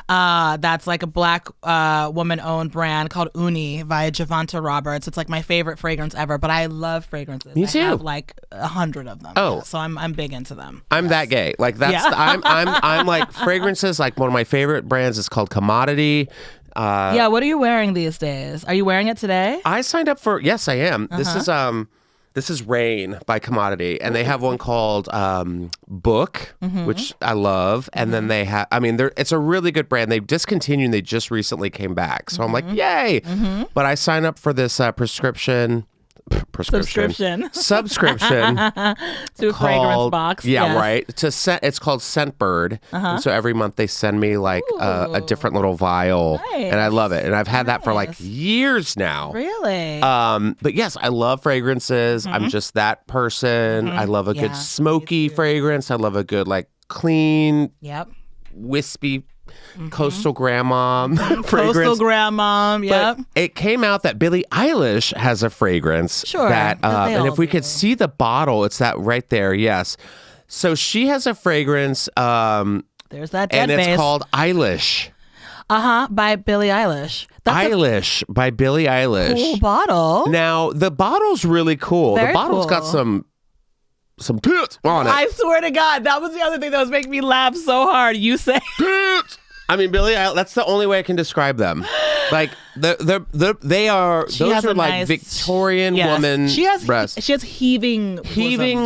that's like a black woman-owned brand called Uni by Javonta Roberts. It's like my favorite fragrance ever, but I love fragrances. Me too. I have like 100 of them. Oh. So I'm big into them. I'm that gay. Like that's Yeah. I'm like fragrances. Like one of my favorite brands is called Commodity. Yeah, what are you wearing these days? Are you wearing it today? I signed up for. Yes, I am. This This is Rain by Commodity, and they have one called Book, which I love. And then they have, it's a really good brand. They've discontinued and they just recently came back. So I'm like, yay. But I sign up for this subscription to a fragrance box. Yeah, right. It's called Scentbird. And so every month they send me like a different little vial, and I love it. And I've had that for like years now. Really? But yes, I love fragrances. I'm just that person. I love a good smoky fragrance. I love a good like clean, wispy. Coastal grandma fragrance. Coastal grandma, yep. But it came out that Billie Eilish has a fragrance. Sure. That, and if we could see the bottle, it's that right there. Yes. So she has a fragrance. There's that dead and it's base. called Eilish. By Billie Eilish. Eilish by Billie Eilish. Cool bottle. Now the bottle's really cool. Very the bottle's cool. got some tits on it. I swear to God, that was the other thing that was making me laugh so hard. You say tits. Billie Eilish, that's the only way I can describe them. Like they are. Those are like nice, Victorian woman breasts. She has heaving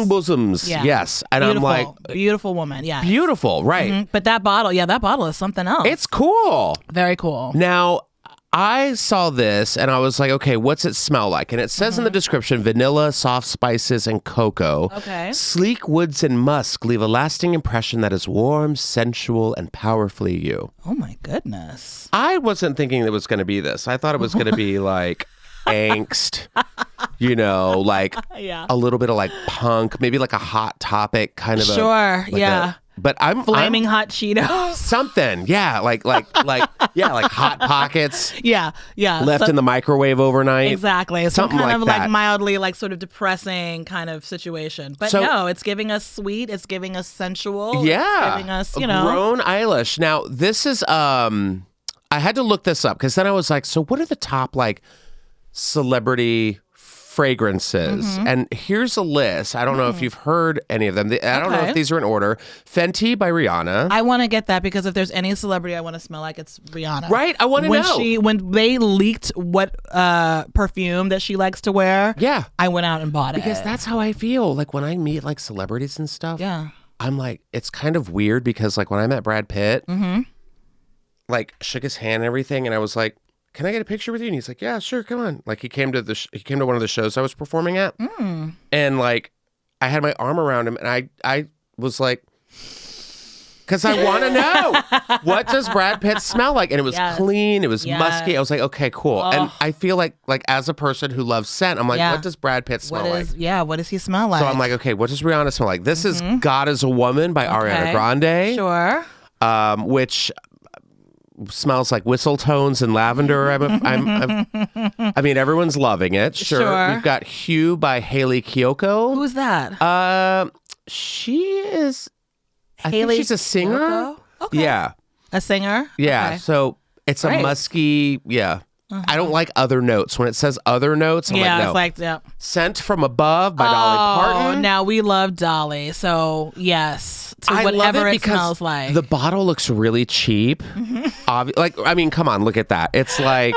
bosoms. Yeah. Yes, and beautiful, I'm like beautiful woman. Yeah, beautiful. Right. But that bottle is something else. It's cool. Very cool. Now, I saw this and I was like, okay, what's it smell like? And it says in the description, vanilla, soft spices, and cocoa. Okay. Sleek woods and musk leave a lasting impression that is warm, sensual, and powerfully you. Oh my goodness. I wasn't thinking it was going to be this. I thought it was going to be like angst, like a little bit of like punk, maybe like a Hot Topic kind of but I'm Flaming Hot Cheetos. Something, like Hot Pockets. Yeah. Left in the microwave overnight. Exactly. Something kind like of that. like mildly like sort of depressing kind of situation. But no, it's giving us sweet. It's giving us sensual. Yeah. It's giving us, grown Eilish. Now this is I had to look this up because then I was like, so what are the top like celebrity fragrances? And here's a list. I don't know if you've heard any of them. I don't know if these are in order. Fenty by Rihanna. I want to get that because if there's any celebrity I want to smell like, it's Rihanna. Right? I want to know. When they leaked what perfume that she likes to wear, I went out and bought it. Because that's how I feel. Like when I meet like celebrities and stuff, I'm like, it's kind of weird because like when I met Brad Pitt, like shook his hand and everything, and I was like, can I get a picture with you? And he's like, yeah, sure, come on. Like he came to one of the shows I was performing at, and like I had my arm around him, and I was like, because I want to know what does Brad Pitt smell like, and it was clean, it was musky. I was like, okay, cool. And I feel like as a person who loves scent, I'm like, what does Brad Pitt smell like? Yeah, what does he smell like? So I'm like, okay, what does Rihanna smell like? This is God Is a Woman by Ariana Grande, which smells like whistle tones and lavender. I mean, everyone's loving it. Sure. We've got Hue by Hayley Kiyoko. Who's that? She is. I Hayley think she's a singer. Kiyoko? Okay. Yeah. A singer? Yeah. Okay. So it's a musky. Yeah. I don't like other notes. When it says other notes, I'm like, no. It's like, Scent from Above by Dolly Parton. Now we love Dolly. So, yes. To I whatever love it it smells like. The bottle looks really cheap. Come on, look at that. It's like,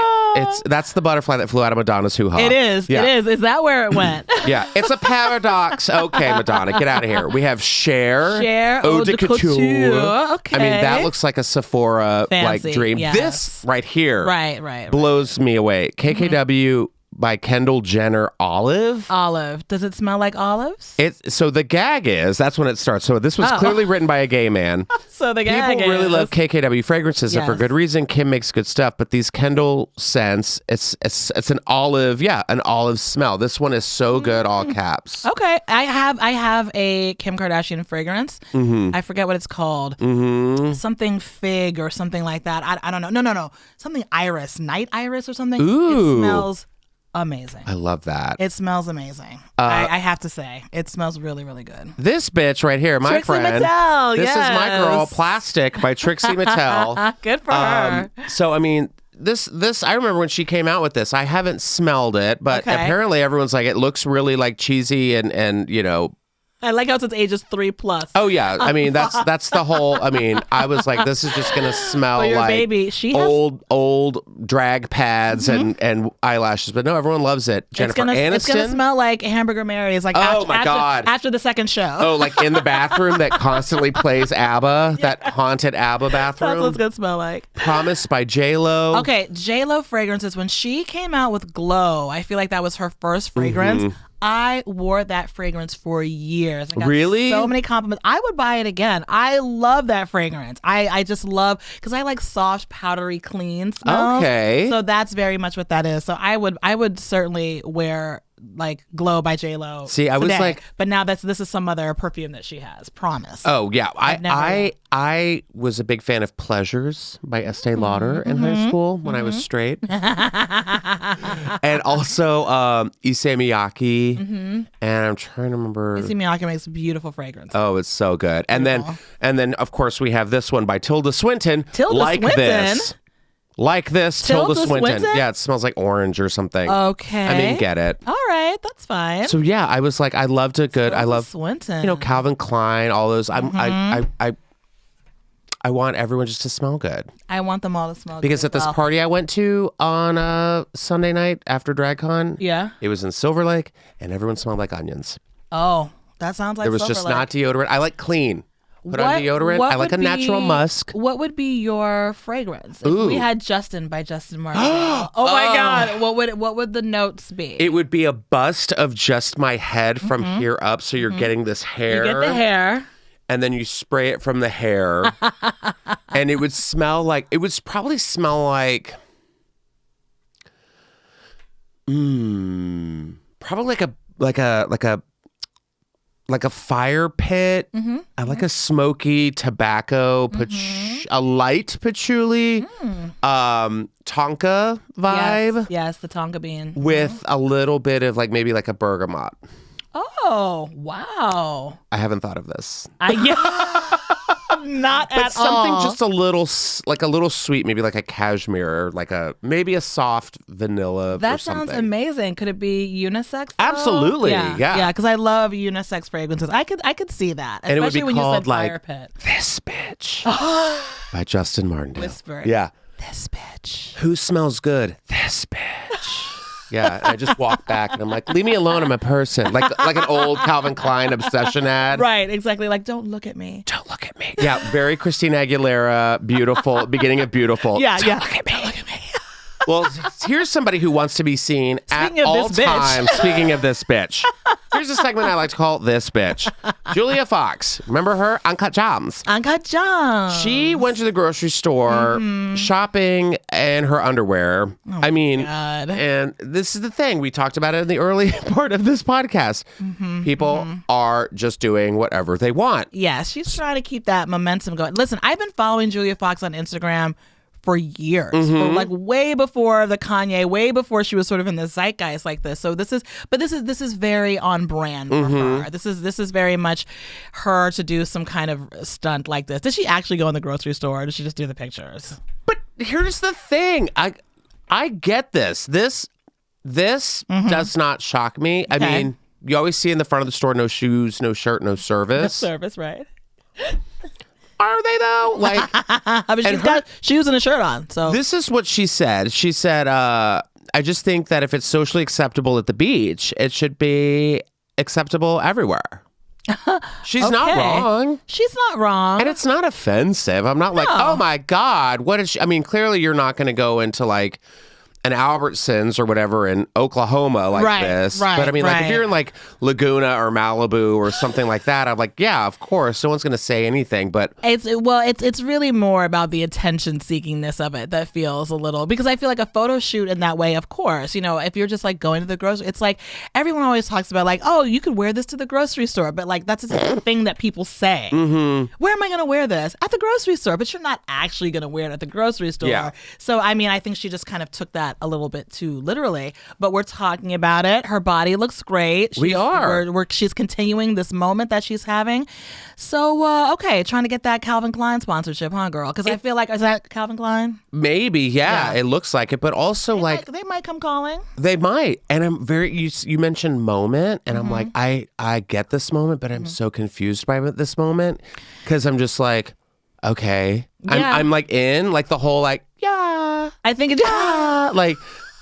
that's the butterfly that flew out of Madonna's hoo-ha. It is. Yeah. It is. Is that where it went? Yeah. It's a paradox. Okay, Madonna, get out of here. We have Cher. Eau de Couture. Okay. I mean, that looks like a Sephora Fancy, dream. yes. This right here Right. blows me away. KKW by Kendall Jenner Olive. Does it smell like olives? So the gag is, that's when it starts. So this was clearly written by a gay man. So the gag People really love KKW fragrances, and for Yes. good reason. Kim makes good stuff, but these Kendall scents, it's an olive, an olive smell. This one is so good, all caps. Okay, I have a Kim Kardashian fragrance. I forget what it's called. Something fig or something like that. I don't know. No. Something iris, night iris or something. Ooh. It smells amazing. I love that. It smells amazing. I have to say, it smells really, really good. This bitch right here, my Trixie friend. Mattel, this is my yes. girl, Plastic by Trixie Mattel. Good for her. So I mean, this I remember when she came out with this. I haven't smelled it, but apparently everyone's like, it looks really like cheesy and I like how it's ages 3+. Oh yeah, I mean that's the whole. I mean, I was like, this is just gonna smell Well, your like baby, she has- old drag pads and eyelashes. But no, everyone loves it. Jennifer Aniston. It's gonna smell like Hamburger Mary's. Like after the second show. Oh, like in the bathroom that constantly plays ABBA, that haunted ABBA bathroom. That's what it's gonna smell like. Promise by J-Lo. Okay, J-Lo fragrances. When she came out with Glow, I feel like that was her first fragrance. I wore that fragrance for years. I got Really? so many compliments. I would buy it again. I love that fragrance. I just love, because I like soft, powdery, clean smells. Okay. So that's very much what that is. So I would certainly wear like Glow by J-Lo. See, I was today. like- but now this is some other perfume that she has. Promise. Oh yeah, never- I was a big fan of Pleasures by Estee Lauder in high school when I was straight, and also Issey Miyake, and I'm trying to remember. Issey Miyake makes beautiful fragrance. Oh, it's so good. And then of course we have this one by Tilda Swinton. Tilda Swinton? Like this, Tilda Tilda Swinton. Swinton? Yeah, it smells like orange or something. Okay. I mean, get it. All right, that's fine. So yeah, I was like, I loved it. Good. I Tilda love Swinton. Calvin Klein, all those. I want everyone just to smell good. I want them all to smell Because good at this as well. party I went to on Sunday night after DragCon, Yeah. it was in Silver Lake, and everyone smelled like onions. Oh, that sounds like There was Silver just Lake. not deodorant. I like clean. Put on deodorant. I like a natural musk. What would be your fragrance? If Ooh. we had Justin by Justin Martindale. Oh my God. What would the notes be? It would be a bust of just my head from here up, so you're getting this hair. You get the hair. And then you spray it from the hair, and it would smell like, it would probably smell like, probably like a fire pit. I like a smoky tobacco, a light patchouli, tonka vibe Yes, the tonka bean. with a little bit of like maybe like a bergamot. Oh, wow. I haven't thought of this. Not But at something all. just a little sweet, maybe like a cashmere, like maybe a soft vanilla. That or sounds something. amazing. Could it be unisex? though? Absolutely, yeah. Yeah, because I love unisex fragrances. I could see that. And it would be especially when you called said like fire pit. This Bitch by Justin Martindale. Whisper. Yeah. This bitch. Who smells good? This bitch. Yeah, and I just walk back and I'm like, leave me alone, I'm a person. Like an old Calvin Klein obsession ad. Right, exactly. Like, don't look at me. Don't look at me. Yeah, very Christina Aguilera, beautiful, beginning of beautiful. Yeah, Don't yeah. look at me. Don't look at me. Well, here's somebody who wants to be seen Speaking at of all this bitch. times. Speaking of this bitch. Here's a segment I like to call This Bitch. Julia Fox. Remember her? Uncut Gems. Uncut Gems. She went to the grocery store shopping in her underwear. I mean, God. and this is the thing. We talked about it in the early part of this podcast. People are just doing whatever they want. Yeah, she's trying to keep that momentum going. Listen, I've been following Julia Fox on Instagram for years, for like way before the Kanye, way before she was sort of in the zeitgeist like this. So this is very on brand for her. This is very much her to do some kind of stunt like this. Did she actually go in the grocery store, or did she just do the pictures? But here's the thing. I get this. This does not shock me. I Okay. mean, you always see in the front of the store, no shoes, no shirt, no service. Service, right? Are they though? Like, I mean, she's her- got shoes and a shirt on. So this is what she said. She said, I just think that if it's socially acceptable at the beach, it should be acceptable everywhere. She's not Okay. wrong. she's not wrong. And it's not offensive. I'm not like, oh my God, what is she? I mean, clearly you're not going to go into like an Albertsons or whatever in Oklahoma like Right, this. right, But I mean, like if right. you're in like Laguna or Malibu or something like that, I'm like, yeah, of course. No one's going to say anything. But It's really more about the attention seekingness of it that feels a little, because I feel like a photo shoot in that way, of course, you know, if you're just like going to the grocery, it's like everyone always talks about like, oh, you could wear this to the grocery store, but like that's a thing that people say. Where am I going to wear this? At the grocery store, but you're not actually going to wear it at the grocery store. Yeah. So I mean, I think she just kind of took that that a little bit too literally, but we're talking about it. Her body looks great. She's continuing this moment that she's having. So, okay, trying to get that Calvin Klein sponsorship, huh, girl? Because I feel like, is that Calvin Klein? Maybe, yeah, it looks like it, but also they might come calling. They might. And I'm you mentioned moment, and I'm like, I get this moment, but I'm so confused by this moment because I'm just like, okay. Yeah. I'm like in, like the whole like, yeah. I think it like,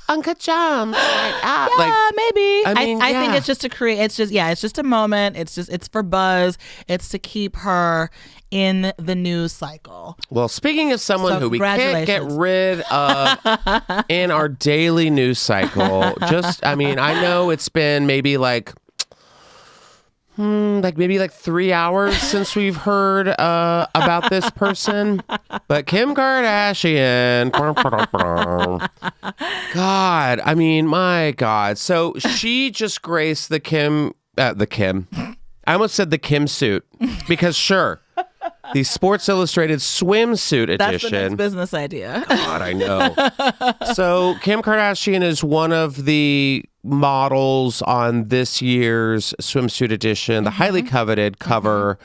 Uncle John. Yeah, like, maybe. I mean, I think it's just to create, it's just a moment. It's for buzz. It's to keep her in the news cycle. Well, speaking of someone who we can't get rid of in our daily news cycle, I know it's been maybe like 3 hours since we've heard about this person, but Kim Kardashian. God, I mean, my God. So she just graced the Kim. I almost said the Kim suit because sure. The Sports Illustrated Swimsuit Edition. That's the next business idea. God, I know. So Kim Kardashian is one of the models on this year's Swimsuit Edition, the highly coveted cover.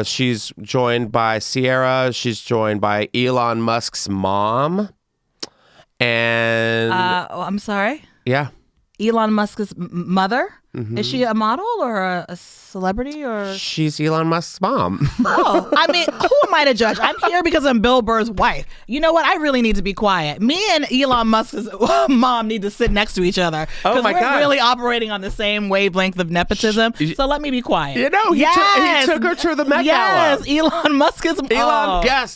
She's joined by Sierra. She's joined by Elon Musk's mom. And... I'm sorry? Yeah. Elon Musk's mother? Is she a model or a celebrity or? She's Elon Musk's mom. Oh, I mean, who am I to judge? I'm here because I'm Bill Burr's wife. You know what? I really need to be quiet. Me and Elon Musk's mom need to sit next to each other. Oh my God. We're really operating on the same wavelength of nepotism. So let me be quiet. You know, he took her to the Met Gala. Yes, Elon Musk is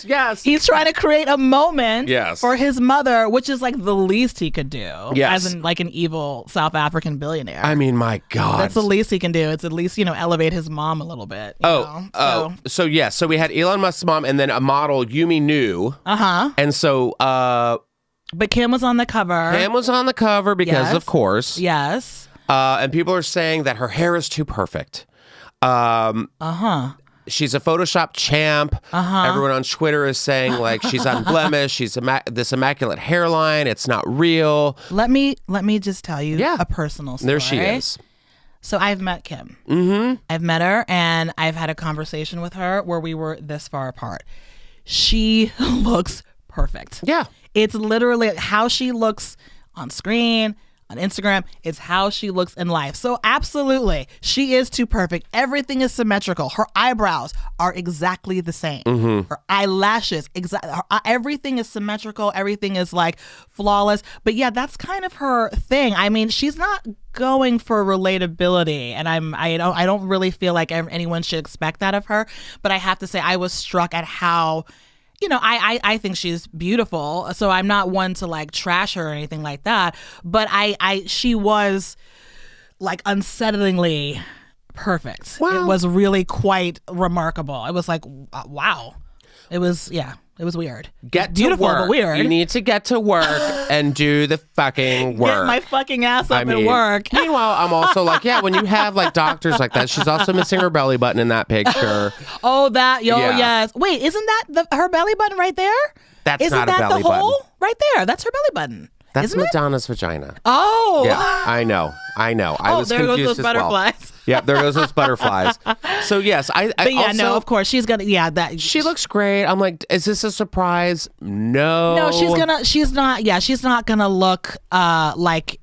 yes. He's trying to create a moment Yes. for his mother, which is like the least he could do. Yes. As in like an evil South African billionaire. I mean, my God. That's the least he can do. It's at least, elevate his mom a little bit. So we had Elon Musk's mom and then a model, Yumi Nu. And so... but Kim was on the cover. Kim was on the cover because, of course. Yes. And people are saying that her hair is too perfect. She's a Photoshop champ. Everyone on Twitter is saying like she's unblemished. She's this immaculate hairline. It's not real. Let me just tell you a personal story. There she is. So I've met Kim. I've met her and I've had a conversation with her where we were this far apart. She looks perfect. Yeah. It's literally how she looks on screen, on Instagram. It's how she looks in life. So absolutely, she is too perfect. Everything is symmetrical. Her eyebrows are exactly the same. Her eyelashes, everything is symmetrical. Everything is like flawless. But yeah, that's kind of her thing. I mean, she's not going for relatability, and I don't really feel like anyone should expect that of her. But I have to say, I was struck at how. I think she's beautiful, so I'm not one to like trash her or anything like that. But she was like unsettlingly perfect. Wow. It was really quite remarkable. It was like, wow. It was weird. Get beautiful, to work. But weird. You need to get to work and do the fucking work. Get my fucking ass up and work. Meanwhile, I'm also like, when you have like doctors like that, she's also missing her belly button in that picture. Yes. Wait, isn't that her belly button right there? That's not a belly button. Isn't that the hole right there? That's her belly button. That's Madonna's vagina. Oh. Yeah, I know. I was there confused goes those butterflies. Well. Yeah, there goes those butterflies. So yes, of course she's gonna. Yeah, that she looks great. I'm like, is this a surprise? No, she's not. Yeah, she's not gonna look like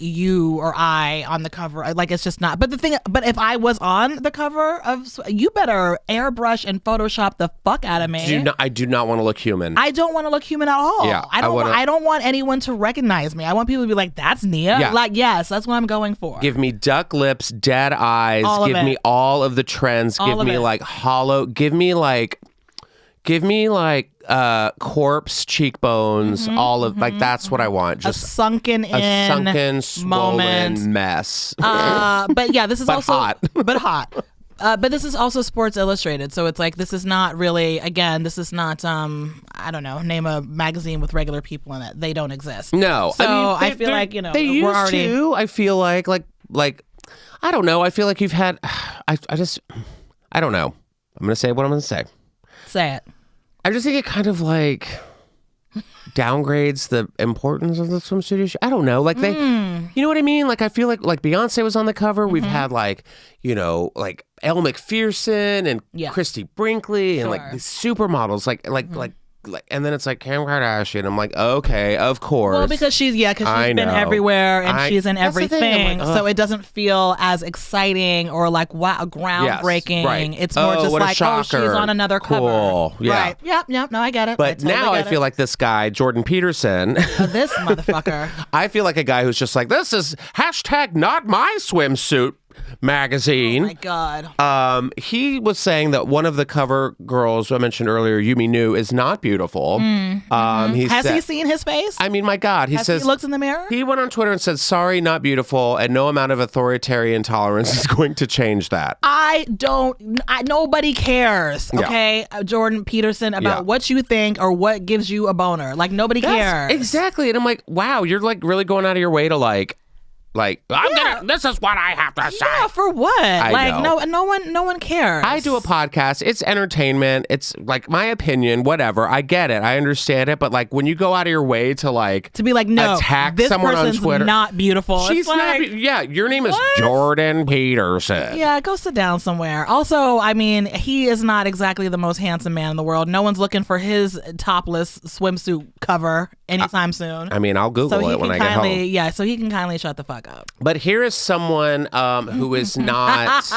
you or I on the cover. Like it's just not. But if I was on the cover of, you better airbrush and Photoshop the fuck out of me. I do not want to look human. I don't want to look human at all. Yeah, I don't want anyone to recognize me. I want people to be like, that's Nia. Yeah. Like, yes, that's what I'm going for. Give me duck lips, dead eyes. Give me all of the trends. Give me like hollow. Give me like corpse cheekbones. All of like that's what I want. Just a sunken, swollen moment. mess. But yeah, this is also hot. But hot. But this is also Sports Illustrated, so it's like this is not really. Again, this is not. I don't know. Name a magazine with regular people in it. They don't exist. No. So I feel like they used we're already. To. I feel like I don't know. I feel like you've had. I don't know. I'm gonna say what I'm gonna say. Say it. I just think it kind of like downgrades the importance of the swimsuit issue. I don't know. Like they, you know what I mean? Like I feel like Beyonce was on the cover. We've had like, you know, like Elle McPherson and Christy Brinkley and like these supermodels, like, and then it's like Kim Kardashian. I'm like, okay, of course. Well, because she's been everywhere and she's in everything, like, so it doesn't feel as exciting or like wow, groundbreaking. Yes, right. It's more just like, oh, she's on another cover. Yeah. Right. Yep. No, I get it. But now I feel like this guy, Jordan Peterson. This motherfucker. I feel like a guy who's just like, this is hashtag not my swimsuit magazine. Oh my God. He was saying that one of the cover girls I mentioned earlier, Yumi Nu, is not beautiful. Has he seen his face? I mean, my God. He says he looked in the mirror? He went on Twitter and said, sorry, not beautiful, and no amount of authoritarian tolerance is going to change that. Nobody cares, okay, Jordan Peterson, about what you think or what gives you a boner. Like, nobody cares. Exactly. And I'm like, wow, you're like really going out of your way to this is what I have to say. Yeah, for what? No one cares. I do a podcast. It's entertainment. It's like my opinion, whatever. I get it. I understand it. But like when you go out of your way to be like, no, attack this someone on Twitter. Not beautiful. She's not. Your name is Jordan Peterson. Yeah, go sit down somewhere. Also, I mean, he is not exactly the most handsome man in the world. No one's looking for his topless swimsuit cover anytime soon. I mean, I'll Google it when I get home. Yeah, so he can kindly shut the fuck up. But here is someone who is not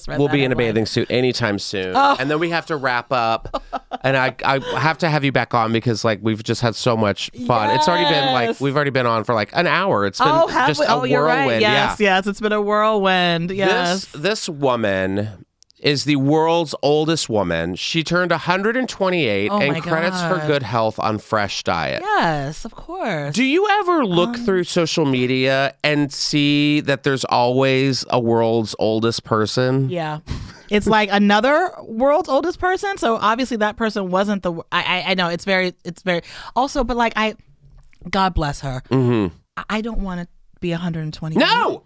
will be in a bathing suit anytime soon. And then we have to wrap up. And I have to have you back on because like we've just had so much fun. Yes. It's already been like we've already been on for like an hour. It's been just a whirlwind. You're right. Yes, it's been a whirlwind. Yes. This woman is the world's oldest woman. She turned 128 and credits her good health on fresh diet. Yes, of course. Do you ever look through social media and see that there's always a world's oldest person? Yeah. It's like another world's oldest person. So obviously that person wasn't the... I know, it's very... Also, but like God bless her. Mm-hmm. I don't want to be 128. No!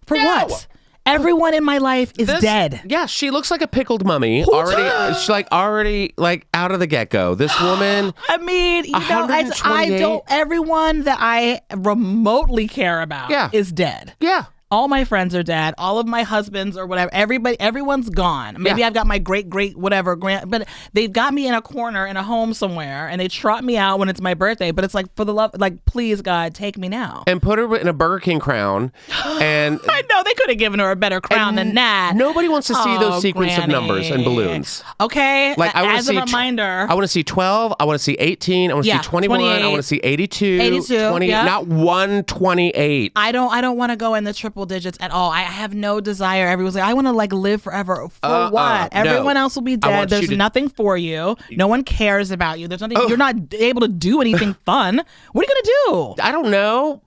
For what? Everyone in my life is dead. Yeah, she looks like a pickled mummy. She's already out of the get-go. This woman. I mean, I don't. Everyone that I remotely care about is dead. Yeah. All my friends are dead. All of my husbands or whatever. Everyone's gone. Maybe I've got my great whatever but they've got me in a corner in a home somewhere and they trot me out when it's my birthday. But it's like, for the love, like, please God, take me now. And put her in a Burger King crown. And I know they could have given her a better crown than that. Nobody wants to see those sequence of numbers and balloons. Okay. Like I as a reminder. I want to see 12. I want to see 18. I want to see 21. 28. I want to see 82. 20. Not 128. I don't want to go in the triple digits at all. I have no desire. Everyone's like, I want to like live forever. For what? Everyone else will be dead. There's nothing for you. No one cares about you. There's nothing. You're not able to do anything fun. What are you gonna do? I don't know.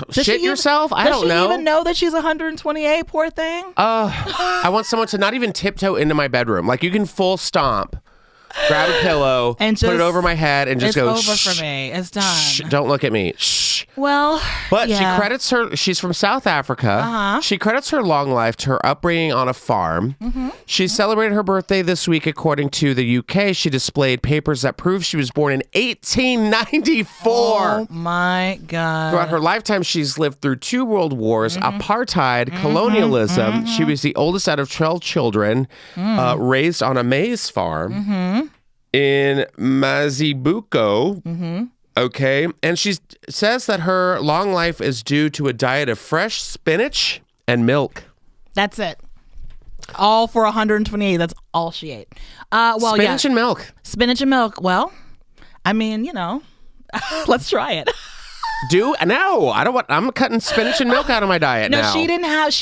Shit yourself? I don't know. Does she even know that she's 128? Poor thing. I want someone to not even tiptoe into my bedroom. Like you can full stomp. Grab a pillow and just put it over my head and just go. It's over for me. It's done. Shh, don't look at me. Shh. Well, but she credits her. She's from South Africa. She credits her long life to her upbringing on a farm. She celebrated her birthday this week. According to the UK, she displayed papers that prove she was born in 1894. Oh my God! Throughout her lifetime, she's lived through 2 world wars, apartheid, colonialism. She was the oldest out of 12 children, raised on a maize farm. In Mazibuko. Okay. And she says that her long life is due to a diet of fresh spinach and milk. That's it. All for 128. That's all she ate. Spinach and milk. Spinach and milk. Well, I mean, let's try it. No, I don't want. I'm cutting spinach and milk out of my diet now. No, she didn't have.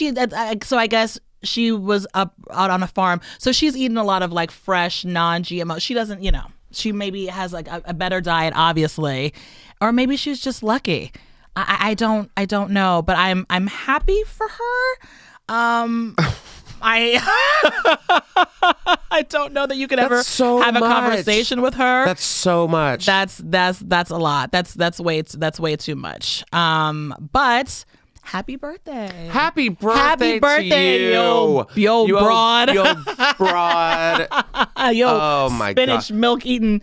So I guess she was out on a farm, so she's eating a lot of like fresh, non-GMO. She doesn't, she maybe has like a better diet, obviously, or maybe she's just lucky. I don't know, but I'm happy for her. I don't know that you could ever have a conversation with her. That's so much. That's a lot. That's way too much. But happy birthday. Happy birthday to you. Yo, broad. Yo, broad. Yo, oh my spinach God. milk eating.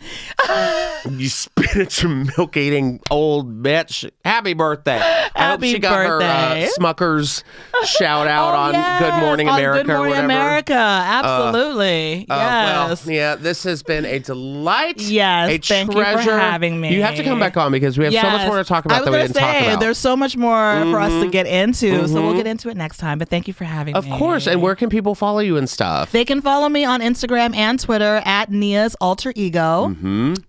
You spinach and milk eating old bitch. Happy birthday. I hope she got birthday. her Smucker's shout out on Good Morning on America Good Morning or whatever. America. Absolutely. Yes. Well, yeah, this has been a delight. Yes, a thank you for treasure. having me. You have to come back on because we have so much more to talk about that we didn't talk about. There's so much more for us to get into, so we'll get into it next time. But thank you for having me. Of course. And where can people follow you and stuff? They can follow me on Instagram and Twitter at Nia's Alter Ego.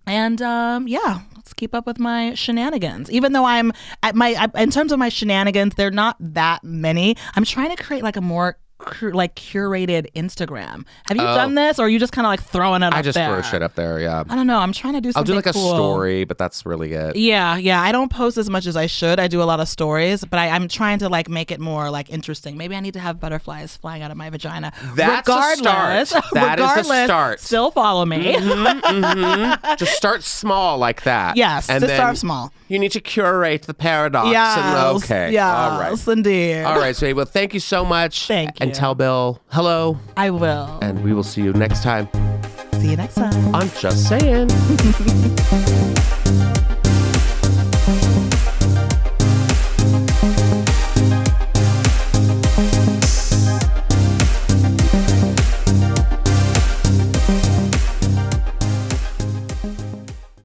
And yeah, let's keep up with my shenanigans. Even though I'm at in terms of my shenanigans, they're not that many. I'm trying to create like a more curated Instagram. Have you done this, or are you just kind of like throwing it up there? I just throw shit up there, yeah. I don't know. I'm trying to do something I'll do like cool. a story, but that's really it. Yeah. I don't post as much as I should. I do a lot of stories, but I'm trying to like make it more like interesting. Maybe I need to have butterflies flying out of my vagina. That's regardless, a start. That is a start. Still follow me. Just start small like that. Yes, and just then start small. You need to curate the paradox. Yes, Okay. Yes, all right. Indeed. All right, so well, thank you so much. Thank you. And tell Bill hello. I will. And we will see you next time See you next time. on Just Saying.